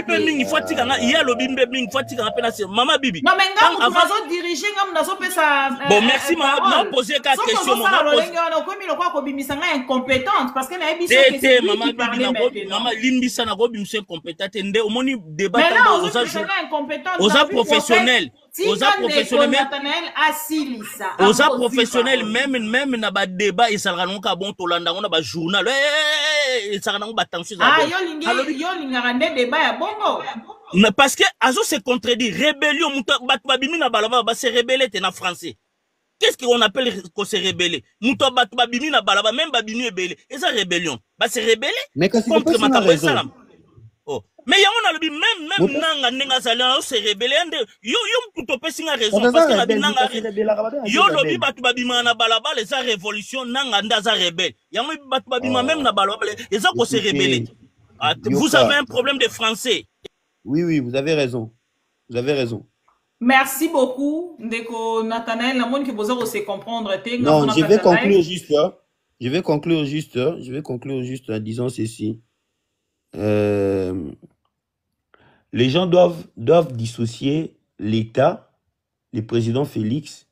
pe mingi faut tika nga il alobi pe mingi faut tika pe na mama bibi.
Non mais nga mutu diriger nga munazo pesa.
Bon merci mama poser ka question mama poser.
Comme il ko bimisa nga incompétente parce que na ebiso
que mama bibi na mama limbisa na ko bimisa incompétente nde omoni débat aux professionnels même na ba débat et ça rend ka bon to landa on ba journal ça rend ba tension
yo linga ndé débat ya bongo
mais parce que azo se contredit rébellion muta bat babimi na balaba ba se rebeller te na français. Qu'est-ce qu'on appelle qu'on se rebeller? Muta bat babimi na balaba même babimi rebelle et ça rébellion ba se rebeller contre makambo salam. Oh. Mais y'a on a le même nanga nenga sala se rebeller yo tout pesi nga raison parce que la nanga yo lobi batu babima na balaba les sa révolution nanga ndaza rebelle y'a on batu babima même na balaba les ça qu'on se rebeller. Vous avez un problème de français.
Oui, vous avez raison. Vous avez raison.
Merci beaucoup Ndeko Nathanaël la monde qui vous a se comprendre.
Non, je vais conclure juste. Je vais conclure juste en disant ceci. Les gens doivent dissocier l'État, le président Félix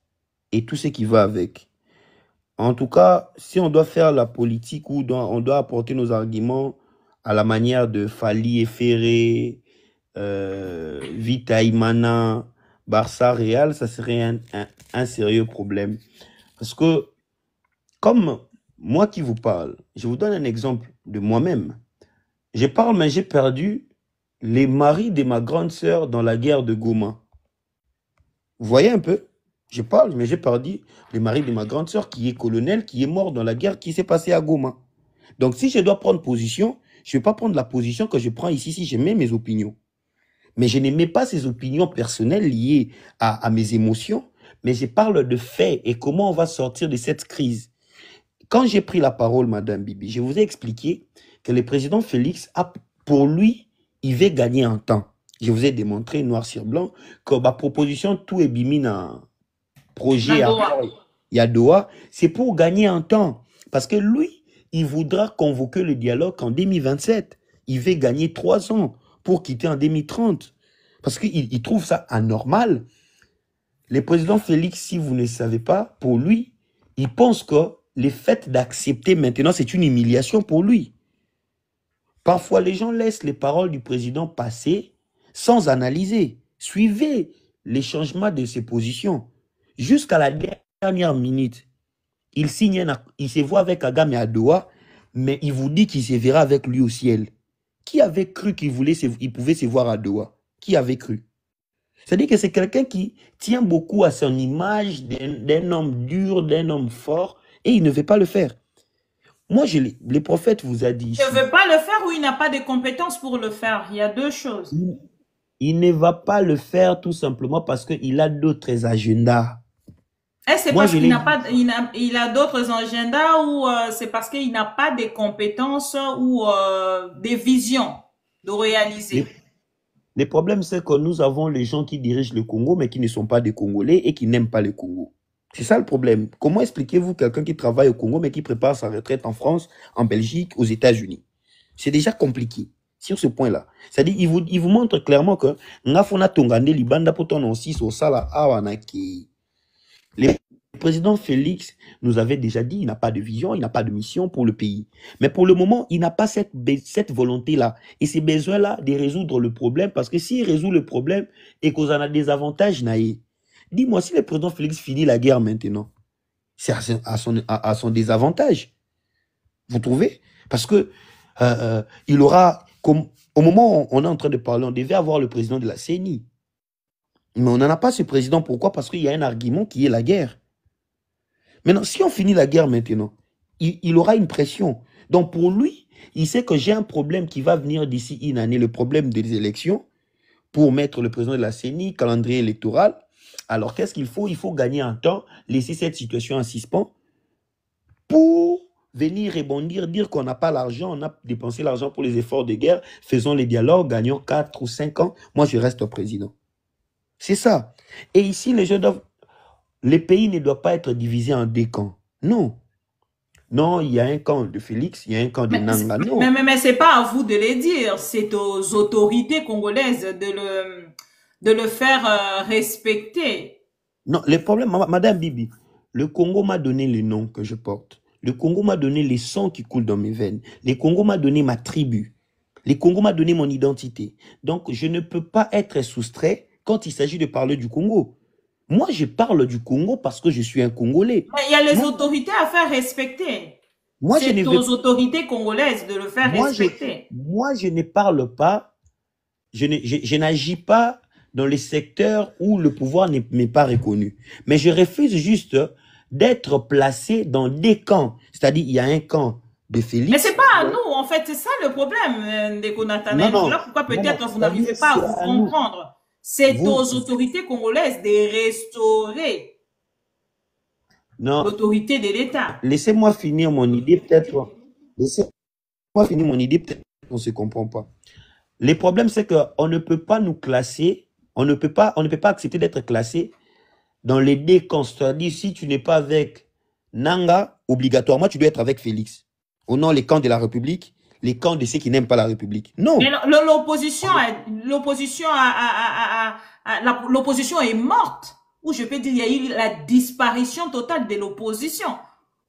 et tout ce qui va avec. En tout cas, si on doit faire la politique ou on doit apporter nos arguments à la manière de Fali et Ferré, Vita Imana, Barça Real, ça serait un sérieux problème. Parce que, comme moi qui vous parle, je vous donne un exemple de moi-même. Je parle, mais j'ai perdu les maris de ma grande sœur dans la guerre de Goma. Vous voyez un peu? Je parle, mais j'ai perdu les maris de ma grande sœur qui est colonel, qui est mort dans la guerre qui s'est passée à Goma. Donc, si je dois prendre position, je ne vais pas prendre la position que je prends ici si je mets mes opinions. Mais je n'aimais pas ces opinions personnelles liées à mes émotions, mais je parle de faits et comment on va sortir de cette crise. Quand j'ai pris la parole, Madame Bibi, je vous ai expliqué que le président Félix, pour lui, il veut gagner en temps. Je vous ai démontré, noir sur blanc, que ma proposition, tout est bimina projet à Yadoa, c'est pour gagner en temps. Parce que lui, il voudra convoquer le dialogue en 2027. Il veut gagner 3 ans pour quitter en 2030. Parce qu'il trouve ça anormal. Le président Félix, si vous ne savez pas, pour lui, il pense que le fait d'accepter maintenant, c'est une humiliation pour lui. Parfois, les gens laissent les paroles du président passer sans analyser. Suivez les changements de ses positions. Jusqu'à la dernière minute, il signe, il se voit avec Kagame à Doha, mais il vous dit qu'il se verra avec lui au ciel. Qui avait cru qu'il pouvait se voir à Doha? Qui avait cru? C'est-à-dire que c'est quelqu'un qui tient beaucoup à son image d'un homme dur, d'un homme fort, et il ne veut pas le faire. Moi, le prophète vous a dit...
Il ne veut pas le faire ou il n'a pas de compétences pour le faire? Il y a deux choses.
Il ne va pas le faire tout simplement parce qu'il a d'autres agendas.
Est-ce c'est parce qu'il n'a pas, il a d'autres agendas ou c'est parce qu'il n'a pas de compétences ou des visions de réaliser?
Le problème, c'est que nous avons les gens qui dirigent le Congo, mais qui ne sont pas des Congolais et qui n'aiment pas le Congo. C'est ça le problème. Comment expliquez-vous quelqu'un qui travaille au Congo, mais qui prépare sa retraite en France, en Belgique, aux États-Unis? C'est déjà compliqué sur ce point-là. C'est-à-dire, il vous montre clairement que le président Félix nous avait déjà dit, il n'a pas de vision, il n'a pas de mission pour le pays. Mais pour le moment, il n'a pas cette volonté-là. Et ces besoins-là de résoudre le problème, parce que s'il résout le problème et qu'on en a des avantages, dis-moi, si le président Félix finit la guerre maintenant, c'est à son désavantage. Vous trouvez? Parce que il aura, au moment où on est en train de parler, on devait avoir le président de la CENI. Mais on n'en a pas ce président. Pourquoi? Parce qu'il y a un argument qui est la guerre. Maintenant, si on finit la guerre maintenant, il aura une pression. Donc pour lui, il sait que j'ai un problème qui va venir d'ici une année, le problème des élections. pour mettre le président de la CENI, calendrier électoral. Alors, qu'est-ce qu'il faut? Il faut gagner un temps, laisser cette situation en suspens pour venir rebondir, dire qu'on n'a pas l'argent, on a dépensé l'argent pour les efforts de guerre, faisons les dialogues, gagnons 4 ou 5 ans, moi je reste président. C'est ça. Et ici, les gens doivent... Le pays ne doit pas être divisé en deux camps. Non. Non, il y a un camp de Félix, il y a un camp de Nanga. Non.
Mais ce n'est pas à vous de le dire, c'est aux autorités congolaises de le faire respecter.
Non, le problème, Madame Bibi, le Congo m'a donné le nom que je porte. Le Congo m'a donné les sangs qui coulent dans mes veines. Le Congo m'a donné ma tribu. Le Congo m'a donné mon identité. Donc, je ne peux pas être soustrait quand il s'agit de parler du Congo. Moi, je parle du Congo parce que je suis un Congolais.
Mais il y a les autorités à faire respecter. C'est aux autorités congolaises de le faire respecter.
Moi, je ne parle pas, je n'agis pas dans les secteurs où le pouvoir n'est pas reconnu. Mais je refuse juste d'être placé dans des camps. C'est-à-dire, il y a un camp de Félix.
Mais c'est pas à nous, en fait, c'est ça le problème, Ndeko Nathanaël. Voilà pourquoi peut-être vous n'arrivez pas à vous comprendre. C'est aux autorités congolaises de restaurer l'autorité de l'État.
Laissez-moi finir mon idée, peut-être. Laissez-moi finir mon idée, peut-être qu'on ne se comprend pas. Le problème, c'est qu'on ne peut pas nous classer, on ne peut pas accepter d'être classé dans les deux camps. C'est-à-dire, si tu n'es pas avec Nanga, obligatoirement, tu dois être avec Félix. Au nom les camps de la République, les camps de ceux qui n'aiment pas la République. Non.
Mais l'opposition est morte. Ou je peux dire, il y a eu la disparition totale de l'opposition.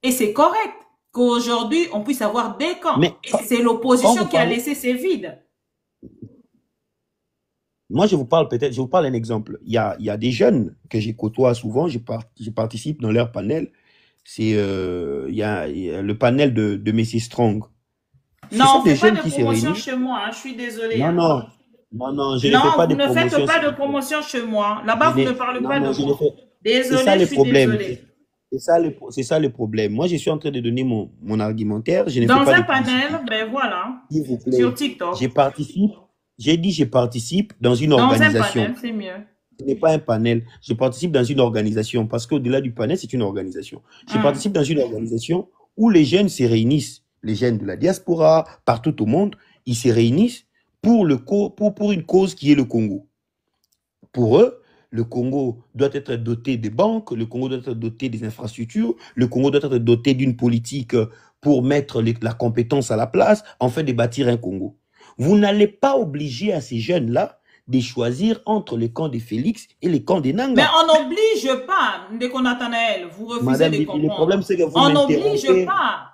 Et c'est correct qu'aujourd'hui, on puisse avoir des camps. Mais c'est l'opposition qui a laissé ces vides.
Moi, je vous parle un exemple. Il y a des jeunes que je côtoie souvent, je participe dans leur panel. C'est il y a le panel de Messi Strong.
Non, on ne fait pas de promotion chez moi, hein, je suis désolée.
Non, je ne fais pas de promotion.
Non, vous ne faites pas de promotion chez moi. Là-bas, vous ne parlez pas de moi. Désolée, je suis désolée.
C'est ça le problème. Moi, je suis en train de donner mon argumentaire. Je ne
dans
fais pas
un panel, ben voilà, sur TikTok.
Je participe dans une organisation.
Dans un panel, c'est mieux.
Ce n'est pas un panel. Je participe dans une organisation parce qu'au-delà du panel, c'est une organisation. Je participe dans une organisation où les jeunes se réunissent. Les jeunes de la diaspora, partout au monde, ils se réunissent pour une cause qui est le Congo. Pour eux, le Congo doit être doté des banques, le Congo doit être doté des infrastructures, le Congo doit être doté d'une politique pour mettre la compétence à la place, afin de bâtir un Congo. Vous n'allez pas obliger à ces jeunes-là de choisir entre le camp de Félix et le camp de Nanga.
Mais on n'oblige pas, Ndeko Nathanaël, vous refusez
Madame,
de comprendre.
Le problème, c'est que vous
on n'oblige pas.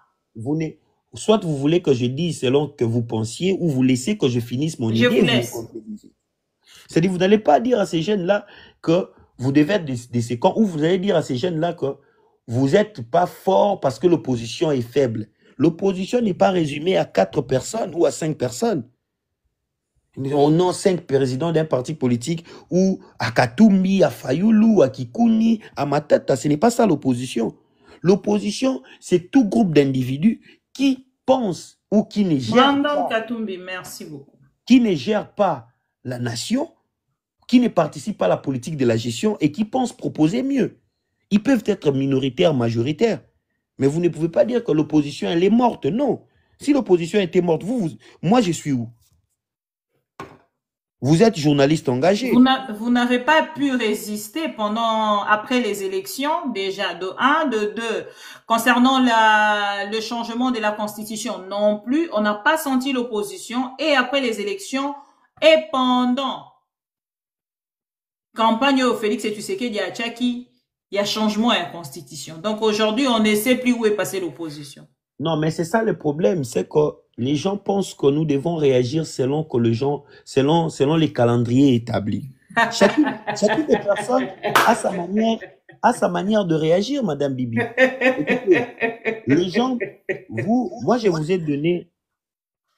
Soit vous voulez que je dise selon que vous pensiez, ou vous laissez que je finisse mon idée.
Je vous laisse.
C'est-à-dire, vous n'allez pas dire à ces jeunes-là que vous devez être de ces camps, ou vous allez dire à ces jeunes-là que vous n'êtes pas fort parce que l'opposition est faible. L'opposition n'est pas résumée à 4 personnes ou à 5 personnes. On a 5 présidents d'un parti politique, ou à Katumbi, à Fayoulou, à Kikouni, à Matata. Ce n'est pas ça l'opposition. L'opposition, c'est tout groupe d'individus qui pensent ou qui ne gèrent pas,
Katumbi, merci beaucoup.
Qui ne gèrent pas la nation, qui ne participent pas à la politique de la gestion et qui pensent proposer mieux. Ils peuvent être minoritaires, majoritaires, mais vous ne pouvez pas dire que l'opposition, elle est morte. Non. Si l'opposition était morte, moi, je suis où? Vous êtes journaliste engagé.
Vous n'avez pas pu résister après les élections, déjà, de 1, de 2. Concernant le changement de la Constitution, non plus. On n'a pas senti l'opposition. Et après les élections, et pendant campagne au Félix et Tshisekedi à Tchaki, il y a changement à la Constitution. Donc aujourd'hui, on ne sait plus où est passée l'opposition.
Non, mais c'est ça le problème, c'est que les gens pensent que nous devons réagir selon les calendriers établis. Chacune des personnes a sa manière de réagir, Madame Bibi. Écoutez, les gens, moi je vous ai donné,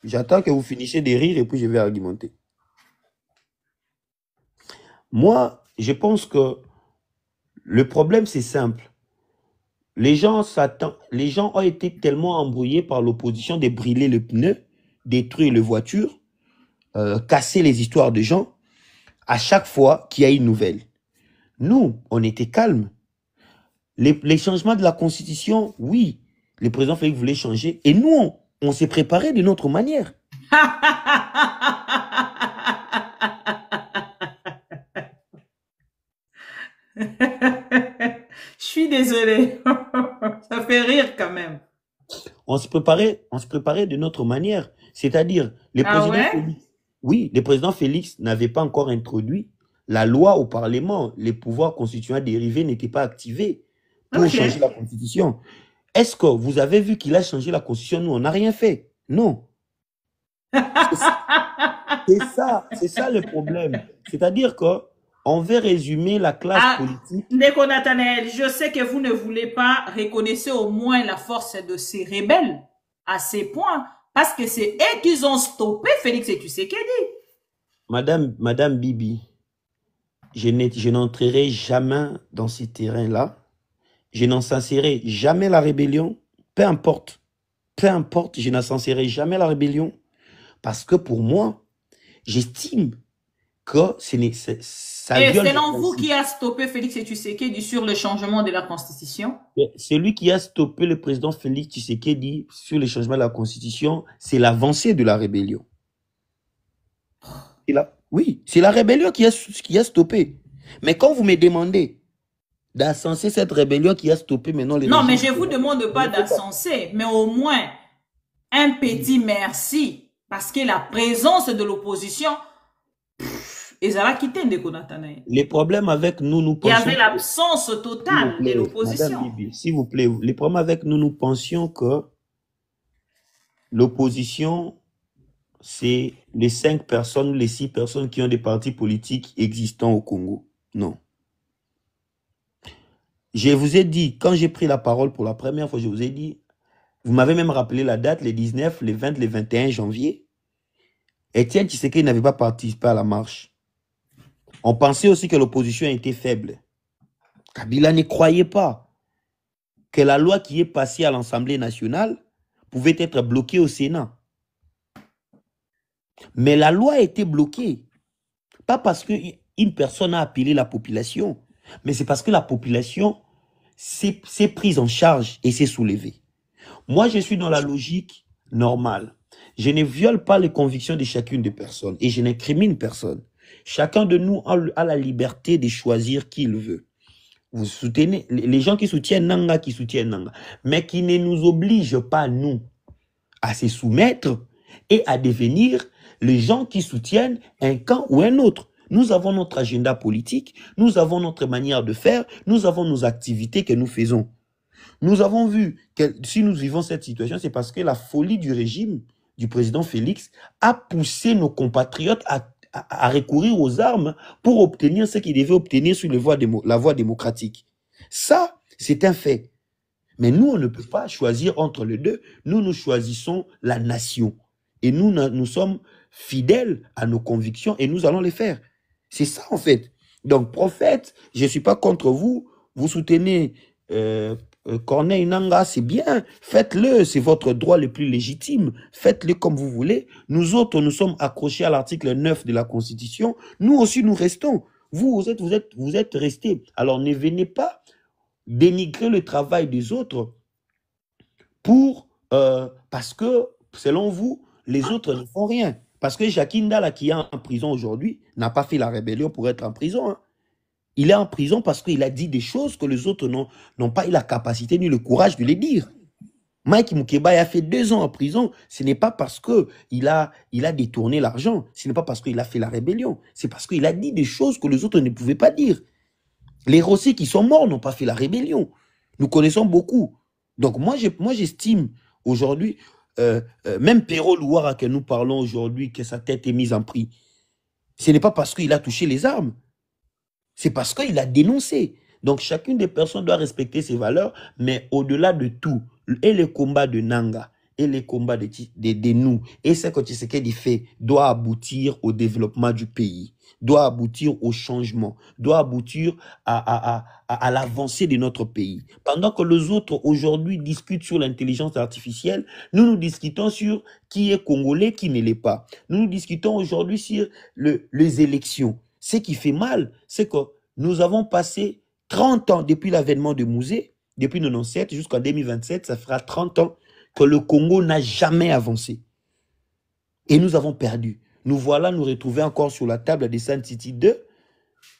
j'attends que vous finissiez de rire et puis je vais argumenter. Moi, je pense que le problème c'est simple. Les gens ont été tellement embrouillés par l'opposition de brûler le pneu, détruire les voitures, casser les histoires de gens, à chaque fois qu'il y a une nouvelle. Nous, on était calmes. Les changements de la Constitution, oui, le président Félix voulait changer. Et nous, on s'est préparé de notre manière.
Je suis désolée. Ça fait rire quand même.
On se préparait de notre manière. C'est-à-dire, le président Félix, oui, le président Félix n'avait pas encore introduit la loi au Parlement. Les pouvoirs constitutionnels dérivés n'étaient pas activés pour changer la Constitution. Est-ce que vous avez vu qu'il a changé la Constitution? Nous, on n'a rien fait. Non. C'est ça le problème. C'est-à-dire qu'on veut résumer la classe politique.
Ndeko Nathanaël, je sais que vous ne voulez pas reconnaître au moins la force de ces rebelles à ces points, parce que c'est eux qui ont stoppé Félix Tshisekedi.
Madame Bibi, je n'entrerai jamais dans ces terrains-là. Je n'encenserai jamais la rébellion, peu importe, je n'encenserai jamais la rébellion, parce que pour moi, j'estime que ça
et selon vous, qui a stoppé Félix Tshisekedi sur le changement de la Constitution?
Celui qui a stoppé le président Félix Tshisekedi sur le changement de la Constitution, c'est l'avancée de la rébellion. Oui, c'est la rébellion qui a stoppé. Mais quand vous me demandez d'ascenser cette rébellion qui a stoppé maintenant les...
Non, mais je ne vous demande pas d'ascenser, mais au moins un petit merci, parce que la présence de l'opposition, ils allaient quitter Ndeko Nathanaël.
Les problèmes avec nous
pensions... Il y avait l'absence totale de l'opposition.
S'il vous plaît, les problèmes avec nous pensions que l'opposition, c'est les 5 personnes ou les 6 personnes qui ont des partis politiques existants au Congo. Non. Je vous ai dit, quand j'ai pris la parole pour la première fois, je vous ai dit, vous m'avez même rappelé la date, les 19, les 20, les 21 janvier. Étienne Tshisekedi n'avait pas participé à la marche. On pensait aussi que l'opposition était faible. Kabila ne croyait pas que la loi qui est passée à l'Assemblée nationale pouvait être bloquée au Sénat. Mais la loi a été bloquée. Pas parce qu'une personne a appelé la population, mais c'est parce que la population s'est prise en charge et s'est soulevée. Moi, je suis dans la logique normale. Je ne viole pas les convictions de chacune des personnes et je n'incrimine personne. Chacun de nous a la liberté de choisir qui il veut. Vous soutenez les gens qui soutiennent Nanga, mais qui ne nous obligent pas, nous, à se soumettre et à devenir les gens qui soutiennent un camp ou un autre. Nous avons notre agenda politique, nous avons notre manière de faire, nous avons nos activités que nous faisons. Nous avons vu que si nous vivons cette situation, c'est parce que la folie du régime du président Félix a poussé nos compatriotes à recourir aux armes pour obtenir ce qu'ils devaient obtenir sur la voie démocratique. Ça, c'est un fait. Mais nous, on ne peut pas choisir entre les deux. Nous choisissons la nation. Et nous sommes fidèles à nos convictions et nous allons les faire. C'est ça, en fait. Donc, prophète, je ne suis pas contre vous. Vous soutenez Corneille Nangaa, c'est bien. Faites-le, c'est votre droit le plus légitime. Faites-le comme vous voulez. Nous autres, nous sommes accrochés à l'article 9 de la Constitution. Nous aussi, nous restons. Vous êtes restés. Alors, ne venez pas dénigrer le travail des autres parce que, selon vous, les autres ne font rien. Parce que Jacques Ndala, qui est en prison aujourd'hui, n'a pas fait la rébellion pour être en prison. Hein. Il est en prison parce qu'il a dit des choses que les autres n'ont pas eu la capacité ni le courage de les dire. Mike Mukeba a fait 2 ans en prison. Ce n'est pas parce qu'il a détourné l'argent. Ce n'est pas parce qu'il a fait la rébellion. C'est parce qu'il a dit des choses que les autres ne pouvaient pas dire. Les Rossés qui sont morts n'ont pas fait la rébellion. Nous connaissons beaucoup. Donc moi j'estime aujourd'hui, même Perrault Louara que nous parlons aujourd'hui, que sa tête est mise en prix. Ce n'est pas parce qu'il a touché les armes. C'est parce qu'il a dénoncé. Donc chacune des personnes doit respecter ses valeurs, mais au-delà de tout, et les combats de Nanga, et les combats de nous, et ce que Tshisekedi fait, doit aboutir au développement du pays, doit aboutir au changement, doit aboutir à l'avancée de notre pays. Pendant que les autres aujourd'hui discutent sur l'intelligence artificielle, nous discutons sur qui est congolais, qui ne l'est pas. Nous discutons aujourd'hui sur les élections. ce qui fait mal, c'est que nous avons passé 30 ans depuis l'avènement de Mouzé, depuis 97 jusqu'en 2027, ça fera 30 ans que le Congo n'a jamais avancé. Et nous avons perdu. Nous voilà nous retrouver encore sur la table de Sun City 2,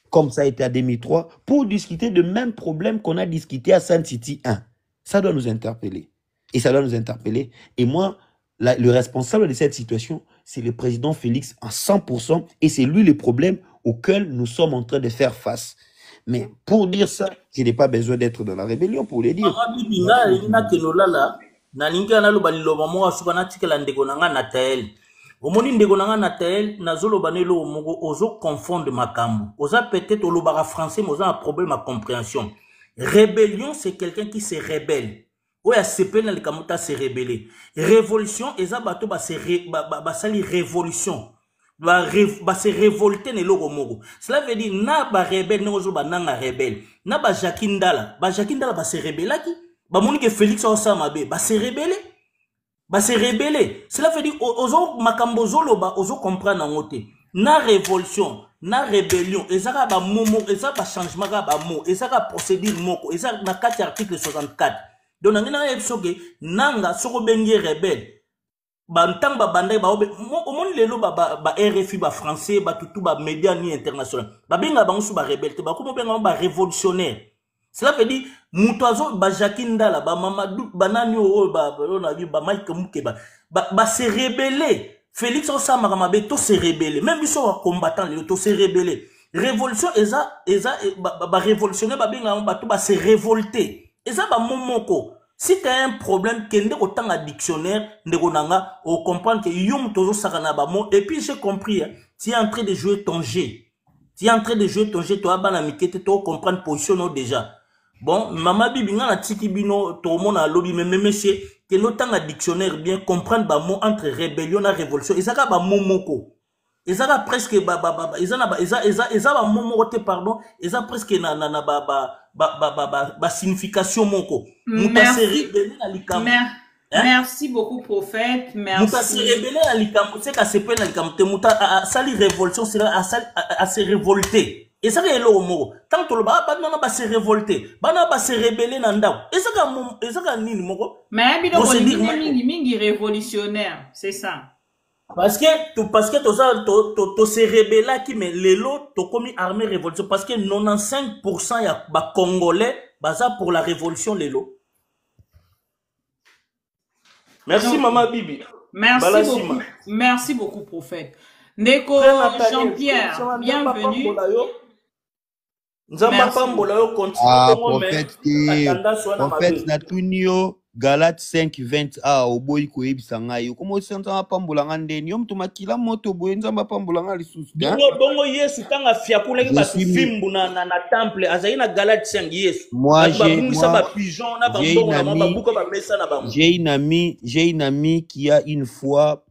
comme ça a été à 2003, pour discuter de même problème qu'on a discuté à Sun City 1. Ça doit nous interpeller. Et ça doit nous interpeller. Et moi, le responsable de cette situation, c'est le président Félix à 100%, et c'est lui le problème auquel nous sommes en train de faire face. Mais pour dire ça, je n'ai pas besoin d'être dans la rébellion pour le dire.
Omoni ndeko nanga Natael nazolo banelo mogo ozo confondre makambo. Oza peut-être olobara français mais oza un problème à compréhension. Rébellion c'est quelqu'un qui se rébelle. Oya sepena le kamuta se rebeller. Révolution eza bato ba se sali révolution. Ba se révolter ne logo mogo. Cela veut dire na ba rebelle ne ozo ba nanga rebelle. Na ba Jakindala ba se rebellaki. Ba moni que Félix Osama be ba se rebeller. Bah c'est rebelle. Cela veut dire ozo makambo zoloba ozo comprendre ngote. Na révolution, na rébellion, ezaka ba momo, ezaka ba changement ba mo, ezaka procédure moko, ezaka na 4 article 64. Donc ngina episoge nanga soko bengi rebelle. Ba ntang ba bandai ba obe omoni lelo ba RFI ba français ba tutu ba média ni international. Ba benga ba nsu ba rebelle, ba ko benga ba révolutionnaire. Cela veut dire, Moutazo, Jakindala, Mamadou, Banani, Mike Moukeba, se rebeller. Félix Osama Ramabe, se rebeller. Même ils sont combattants, ils se rebeller. Révolution, révolutionnaire, se révolter. Eza momoko. Si tu as un problème, kende autant à dictionnaire, ndegonanga, on comprend que yom tozo sakana ba mo. Et puis j'ai compris, tu es en train de jouer ton jeu. Tu es en train de jouer ton jeu, tu as banamité, tu comprendre position déjà. Bon, maman bibi na tiki bino to mona lobby mais monsieur que notant un dictionnaire bien comprendre ba mot entre rébellion et révolution ezaka ba momoko ezaka presque ba momoko te pardon ezaka presque na signification moko
merci beaucoup prophète merci
muta se rebeller na likambo c'est ka se pe na likambo te muta sali révolution c'est à se révolter. Et ça est là tant que le bas ba se révolter ba se rebeller dans ndao et ça nini moko
mais bino mingi révolutionnaire c'est ça
parce que to se rebeller qui mais lelo to comme armée révolution parce que 95% ya ba congolais baza pour la révolution lelo. Merci maman Bibi.
Merci beaucoup prophète. Ndeko Jean-Pierre, bienvenue.
Prophète Natunio Galate 5:20 oboyi koyebisa ngai komo senta pambola ngandeni yo mtu makila moto boye nzamba pambola ngali susu
bongo Yesu tanga fiakula ki basu fimbu na temple azali na Galate 5 Yesu
j'ai une amie qui a une foi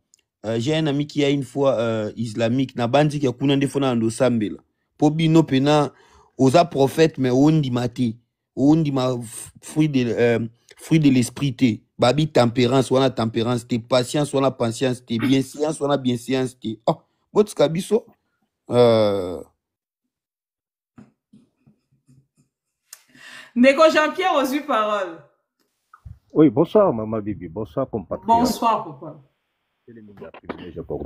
islamique na bandi ki kuna ndefona ndo sambela po bino pena oza prophète mais ondi mati ondi ma fruit de l'esprit te babi tempérance wana tempérance te patience wana patience te bienséance wana bienséance te botika biso
Ndeko Jean-Pierre aux parole.
Oui, bonsoir Maman Bibi, bonsoir compatriotes.
Bonsoir papa.
Je pour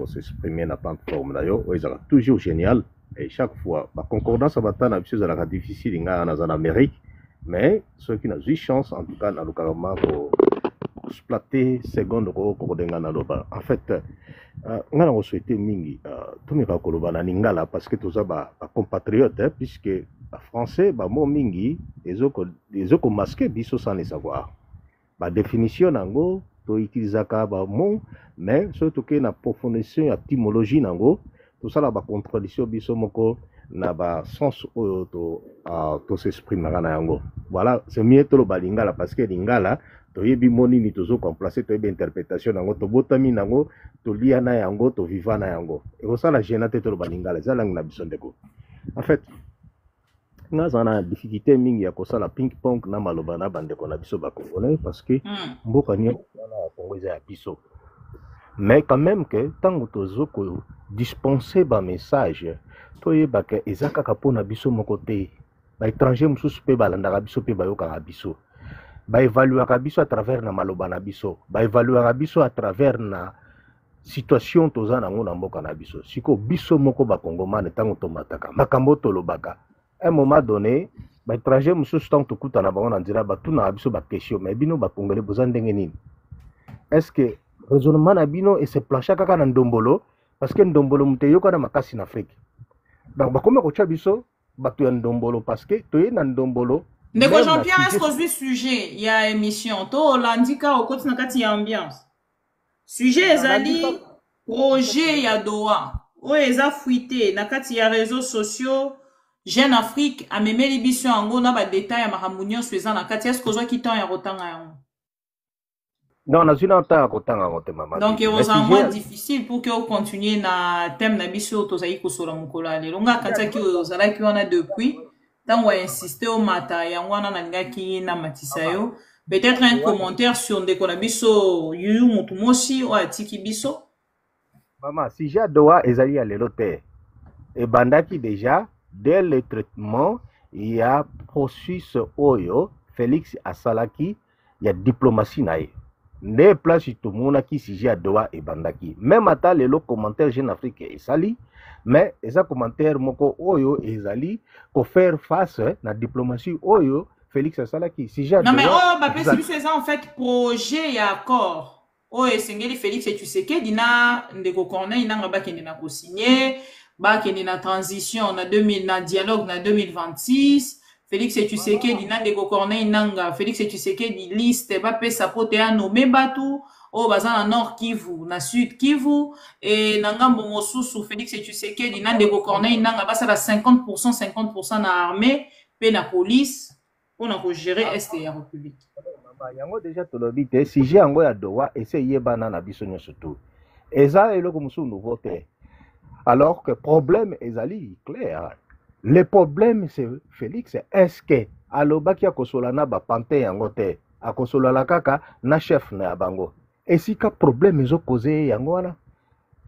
s'exprimer na plateforme d'ailleurs, toujours génial et chaque fois la concordance va être difficile en Amérique. Mais ceux qui n'ont eu chance, en tout cas, dans le carrément pour exploiter seconde rôle en fait, on a souhaité mingi tout me rakoloba na ningala parce que tous ça compatriotes puisque français mo mingi les autres masqué biso sans les savoir. Ba définition nango to utilisaka ba mot mais surtout que na profondeur ya étymologie nango tout ça la ba contradiction biso moko na ba sens to s'exprime na yango. Voilà, c'est mieux to lo balingala parce que lingala to yebi moni ni tozo complacer to yebi interprétation nango to botami nango to lia na yango to viva na yango. Et ça la gênate to lo balingala za lang na biso ndeko. En fait, nga zana difficulté mingi ya kosala ping pong na maloba na bandeko na biso ba congolais parce que mboka ni na Congo za ya biso. Mais quand même que tant que dispenser un message, toi bah que ezaka kapona biso mon côté, bah étranger mususu pe balanda biso pe bayoka biso, bah évaluer biso à travers na maloba na biso, bah évaluer biso à travers na situation toza nango na mboka na biso. Siko biso moko ba kongomane tango tomataka, makambo tolobaka. À un moment donné, bah étranger mususu tant to kuta na bango na ndira ba tuna biso ba question, mais bino ba congolais besoin ndenge nini? Est-ce que raisonnement na bino et se plancha kaka na ndombolo parce que ndombolo muteyo kana makasi na Afrique. Donc bakoma ko chabiso batu ya ndombolo parce que toye na ndombolo.
Ndeko Jean-Pierre, est-ce que ce sujet il y a émission to landika au côté na kati ya ambiance. Sujet ezali projet ya Doha. O eza fuité na kati ya réseaux sociaux. Jeune Afrique a memé l'émission en na ba détail ya mahamunyo sueza na kati est-ce que zo kitan ya rotanga yango.
Non, na zina ta kotanga ngote mama.
Donc il est vraiment difficile pour que vous continuiez na thème na biso to zayi ko sola mukola le longa kanta ki ozala ki wana depuis tant on insister au mata ya wana na ngaki na matisayo peut-être un commentaire sur ndeko na biso yu mutu mosi o atiki biso.
Maman, si j'ai Doha ezali ya lelo te et bandaki déjà dès le traitement il y a processus oyo Félix asalaki ya diplomatie na ye. Ne place tout le monde qui s'y à Doha et Bandaki. Même à ta les commentaires Jeune Afrique et Sali, mais les commentaires moko oyo et Sali pour faire face à la diplomatie oyo Félix Salaki. Si j'ai
non mais oh bah c'est ça en fait projet et accord. Oh et sengeli Félix et tu sais que dina ndeko corneille nanga ba kende na ko signer, ba kende na transition na 2000 na dialogue na 2026. Félix et tu sais que dina de Corneille nanga Félix et tu sais que di liste ba pe sapote a nommé batu au bazan na nord Kivu na sud Kivu et nanga mosusu Félix et tu sais que dina de Corneille nanga ba ça la 50% na armée pe na police pour na gérer est ya république.
Yango déjà to lobite si j'ai yango ya Doha essayer bana na biso surtout. Eza eloko musu nouveau te. Alors que problème ezali clair. Le problème, c'est Félix, est-ce que alobaki akosolana ba pante yango te, akosolala kaka na chef na bango. Et si ka problème ezo causé yango wana,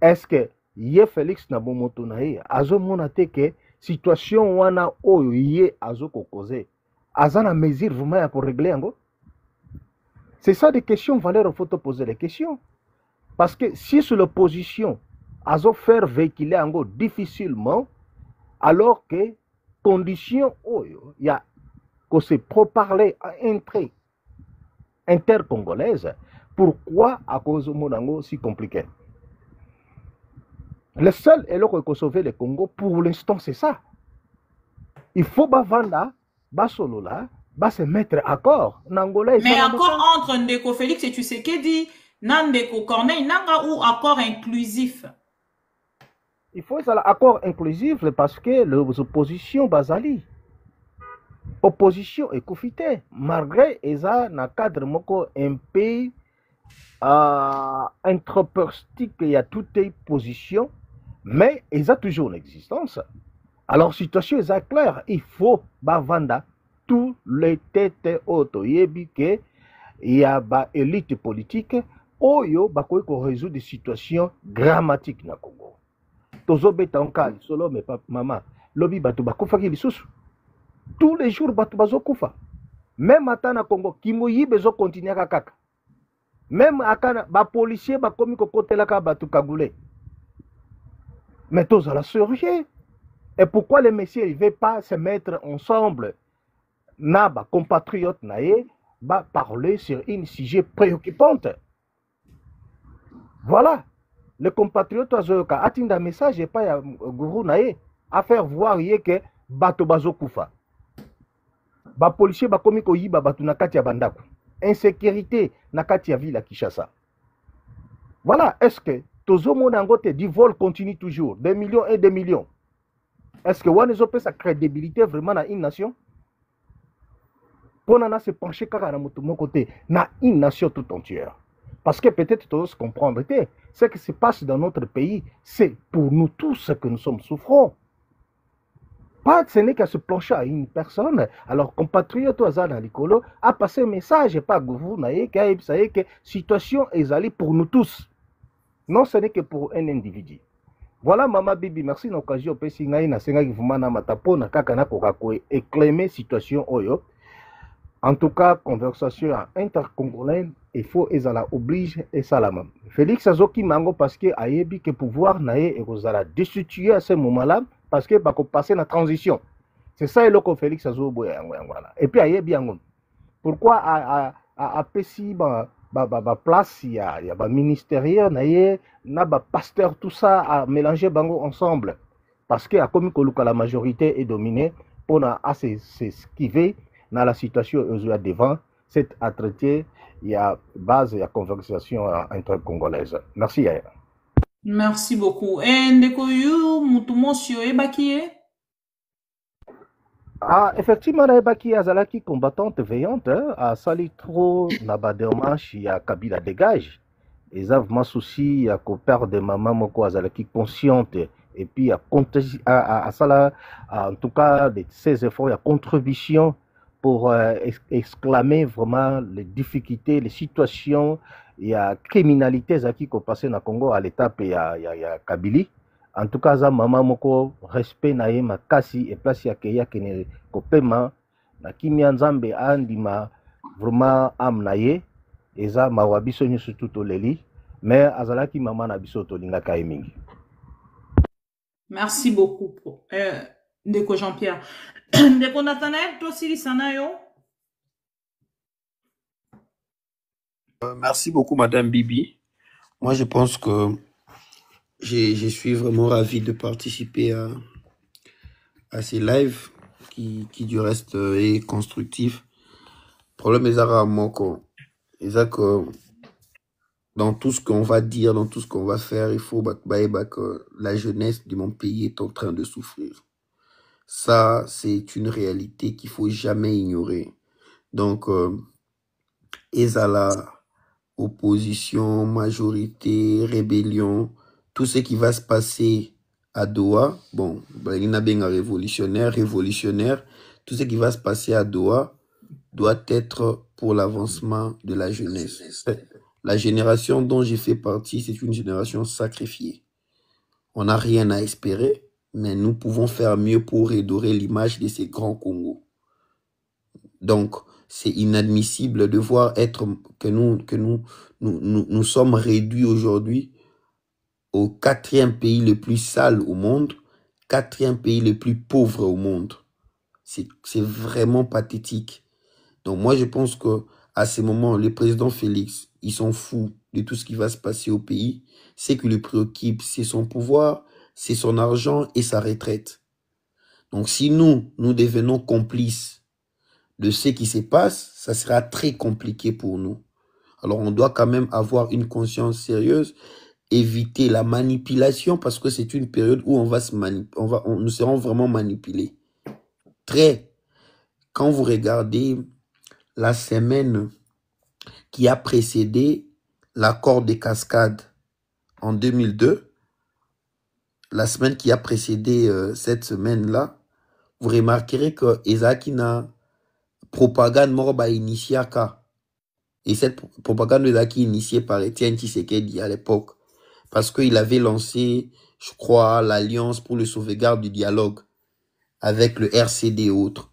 est-ce que ye Félix na bomoto na ye azo mona te que situation wana oyo ye azo ko causé, azana mesure vraiment ya ko régler yango? C'est ça des questions valeur faut te poser les questions. Parce que si sur l'opposition azo faire véhiculer yango difficilement alors que condition oyo il y a que se parler à entrer intercongolaise, pourquoi à cause de mon si compliqué? Le seul est là que sauver le Congo pour l'instant c'est ça. Il faut vendre solo là, se mettre accord. Mais
accord entre Ndeko Félix et tu sais que dit Nandeko Corneille nanga ou accord inclusif.
Il faut un accord inclusif parce que l'opposition basali. Opposition est confitée. Malgré ça, dans le cadre moko un peu introperstique, il y a toutes les positions, mais ils ont toujours une existence. Alors, la situation est claire. Il faut vendre tous les têtes auto. Il y a une élite politique qui résout des situations dramatiques dans le Congo. Tozo betankali solo mais pas maman lobi batu bakufa ki lisusu tous les jours batu bazo kufa même atana Congo kimoyi bezo continuer kaka même akana ba policier ba komi ko kotela ka batu kagule mais tozo la sérieux et pourquoi les messieurs ils veulent pas se mettre ensemble na ba compatriotes naé ba parler sur une sujet préoccupante voilà. Le compatriote azoka atinda message et pas ya guru nae à faire voir que bato bazo kufa. Ba policier ba komi ko yiba batu na kati ya bandako. Insécurité na kati ya ville à Kinshasa. Voilà, est-ce que tozo mona ngote du vol continue toujours, des millions et des millions. Est-ce que wana zo peut sa crédibilité vraiment na une nation? Pour nana se pencher kaka na moto mon côté na une nation tout entière. Parce que peut-être tous comprendre ce qui se passe dans notre pays, c'est pour nous tous que nous sommes souffrants. Pas ce n'est qu'à se plancher à une personne. Alors, compatriote Azana Likolo a passé un message, pas que vous n'ayez que la situation est allée pour nous tous. Non, ce n'est que pour un individu. Voilà, Mama Bibi, merci l'occasion. Pesi ngai na senga kivumana matapo na kaka na kokako éclaimer situation oyo. En tout cas, conversation intercongolaise, il faut et ça la oblige et ça la même. Félix Azoki Mango parce que ayebi que pouvoir nae et que la destituer à ce moment-là parce que bako passer la transition. C'est ça le que Félix Azobo et puis ayebi angon. Pourquoi a pesi ba place il y a ministériel nae na ba pasteur tout ça à mélanger bango ensemble parce que a comme que la majorité est dominée pour na s'esquiver dans la situation aujourd'hui devant cette à traiter il y a base il y a conversation intercongolaise. Merci Yaya.
Merci beaucoup. Et ndeko yu mutumo sio ebakie?
Ah, effectivement, la Ebaki Azalaki combattante veillante, a sali trop nabadermanche, il y a Kabila dégage. Ils ont vraiment souci, à père de maman Moko Azalaki consciente, et puis à ça en tout cas, de ses efforts, il y a contribution pour exclamer vraiment les difficultés, les situations, il y a criminalité qui ont passé dans le Congo à l'étape, il y a Kabili. En tout cas, maman moko respect na ye makasi et place ya keya kene kopema na kimia nzambe andima vraiment am na ye eza mawa biso nyusu tout leli mais azalaki maman na biso to linga kai mingi.
Merci beaucoup ndeko Jean-Pierre. Ndeko Nathanaël to silisana yo.
Merci beaucoup Madame Bibi. Moi je pense que je suis vraiment ravi de participer à ces lives qui du reste est constructif. Le problème est que dans tout ce qu'on va dire, dans tout ce qu'on va faire, il faut que la jeunesse de mon pays est en train de souffrir. Ça, c'est une réalité qu'il faut jamais ignorer. Donc, Ezala, opposition, majorité, rébellion, tout ce qui va se passer à Doha, bon, il y a bien révolutionnaire, tout ce qui va se passer à Doha doit être pour l'avancement de la jeunesse. La génération dont j'ai fait partie, c'est une génération sacrifiée. On n'a rien à espérer, mais nous pouvons faire mieux pour redorer l'image de ces grands Congos. Donc, c'est inadmissible de voir que nous sommes réduits aujourd'hui au 4e pays le plus sale au monde, 4e pays le plus pauvre au monde. C'est vraiment pathétique. Donc moi, je pense qu'à ce moment, le président Félix, ils sont fous de tout ce qui va se passer au pays. Ce qui le préoccupe, c'est son pouvoir, c'est son argent et sa retraite. Donc si nous devenons complices de ce qui se passe, ça sera très compliqué pour nous. Alors on doit quand même avoir une conscience sérieuse, éviter la manipulation parce que c'est une période où nous serons vraiment manipulés. Quand vous regardez la semaine qui a précédé l'accord des cascades en 2002, la semaine qui a précédé cette semaine-là, vous remarquerez que Ezakina propagande morba initiaka. Et cette propagande est initiée par Étienne Tshisekedi à l'époque. Parce qu'il avait lancé, je crois, l'Alliance pour le sauvegarde du dialogue avec le RCD et autres.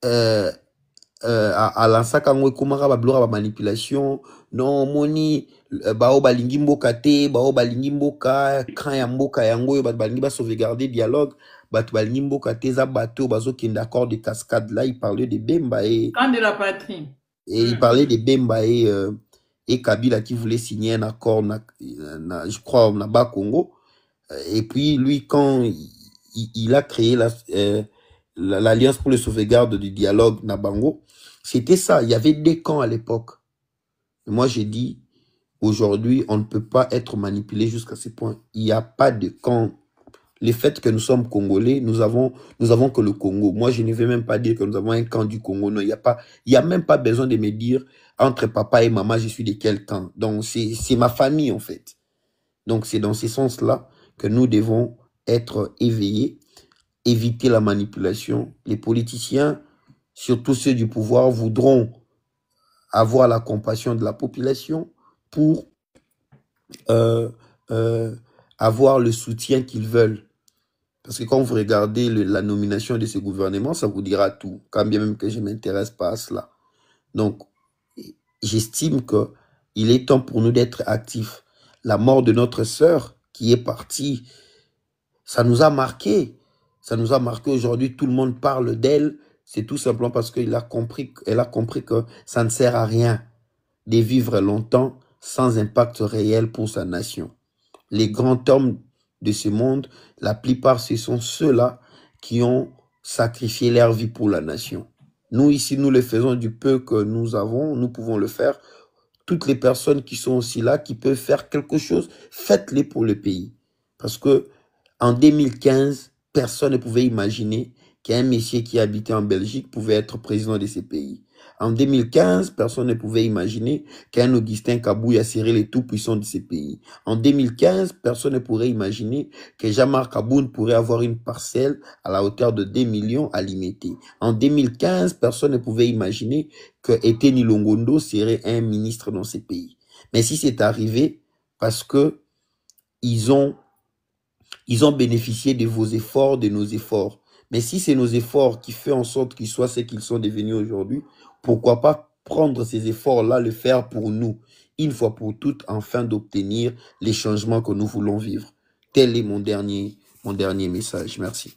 À l'ansaka kumara bablora ba manipulation non moni bao balingi mboka te bao balingi mboka kan ya mboka yango balingi ba sauvegarder dialogue batu balingi mboka te za bateau bazo kin d'accord de cascade là il parlait de Bemba et
quand de la patrie
et il parlait de Bemba et Kabila qui voulait signer un accord je crois na bas Congo et puis lui quand il a créé l'Alliance pour le sauvegarde du dialogue Nabango. C'était ça, il y avait 2 camps à l'époque. Moi, j'ai dit, aujourd'hui, on ne peut pas être manipulé jusqu'à ce point. Il n'y a pas de camp. Le fait que nous sommes Congolais, nous avons que le Congo. Moi, je ne vais même pas dire que nous avons un camp du Congo. Non, il n'y a même pas besoin de me dire, entre papa et maman, je suis de quel camp. Donc, c'est ma famille, en fait. Donc, c'est dans ce sens-là que nous devons être éveillés, éviter la manipulation. Les politiciens, surtout ceux du pouvoir, voudront avoir la compassion de la population pour euh, avoir le soutien qu'ils veulent. Parce que quand vous regardez la nomination de ce gouvernement, ça vous dira tout, quand bien même que je ne m'intéresse pas à cela. Donc, j'estime qu'il est temps pour nous d'être actifs. La mort de notre sœur qui est partie, ça nous a marqué. Ça nous a marqué aujourd'hui, tout le monde parle d'elle. C'est tout simplement parce qu'elle a compris que ça ne sert à rien de vivre longtemps sans impact réel pour sa nation. Les grands hommes de ce monde, la plupart, ce sont ceux-là qui ont sacrifié leur vie pour la nation. Nous, ici, nous le faisons du peu que nous avons, nous pouvons le faire. Toutes les personnes qui sont aussi là, qui peuvent faire quelque chose, faites-les pour le pays. Parce que en 2015, personne ne pouvait imaginer qu'un monsieur qui habitait en Belgique pouvait être président de ce pays. En 2015, personne ne pouvait imaginer qu'un Augustin Kabouya serait le tout-puissant de ce pays. En 2015, personne ne pourrait imaginer que Jean-Marc Aboun pourrait avoir une parcelle à la hauteur de 2 millions à limiter. En 2015, personne ne pouvait imaginer que Eteni Longondo serait un ministre dans ce pays. Mais si c'est arrivé, parce que ils ont bénéficié de vos efforts, de nos efforts. Mais si c'est nos efforts qui font en sorte qu'ils soient ce qu'ils sont devenus aujourd'hui, pourquoi pas prendre ces efforts-là, le faire pour nous, une fois pour toutes, afin d'obtenir les changements que nous voulons vivre. Tel est mon dernier message. Merci.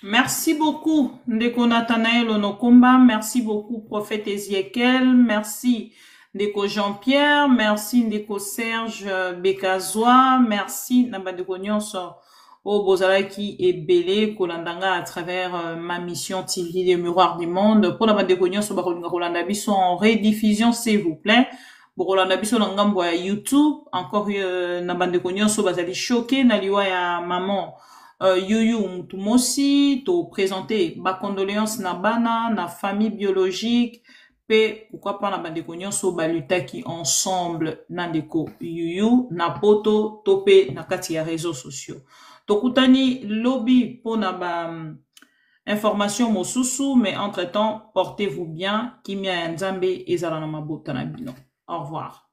Merci beaucoup, Ndeko Nathanaël Onokomba. Merci beaucoup, prophète Ezekiel. Merci, Ndeko Jean-Pierre. Merci, Ndeko Serge Bekazoa. Merci, Nabadeko Nyonso. Au Bozalaki et Belé, Kolandanga à travers ma mission Tilly des Miroirs du Monde. Pour Nabadeko Nyonso, Rolanda Bisso en rediffusion, s'il vous plaît. Pour Rolanda Bisso, Nangambo à YouTube. Encore, Nabadeko Nyonso, Bazali choqué, Naliwa ya maman. Yuyu Mutumosi, to présenter ma condoléance na bana, na famille biologique, pe pourquoi pas na bandeko nyonso balutaki ensemble na ndeko Yuyu, na poto, topé na kati ya réseaux sociaux. Tokutani lobby pour na ba information mosusu, mais entre temps, portez-vous bien, kimia nzambe ezala na mabota na bino. Au revoir.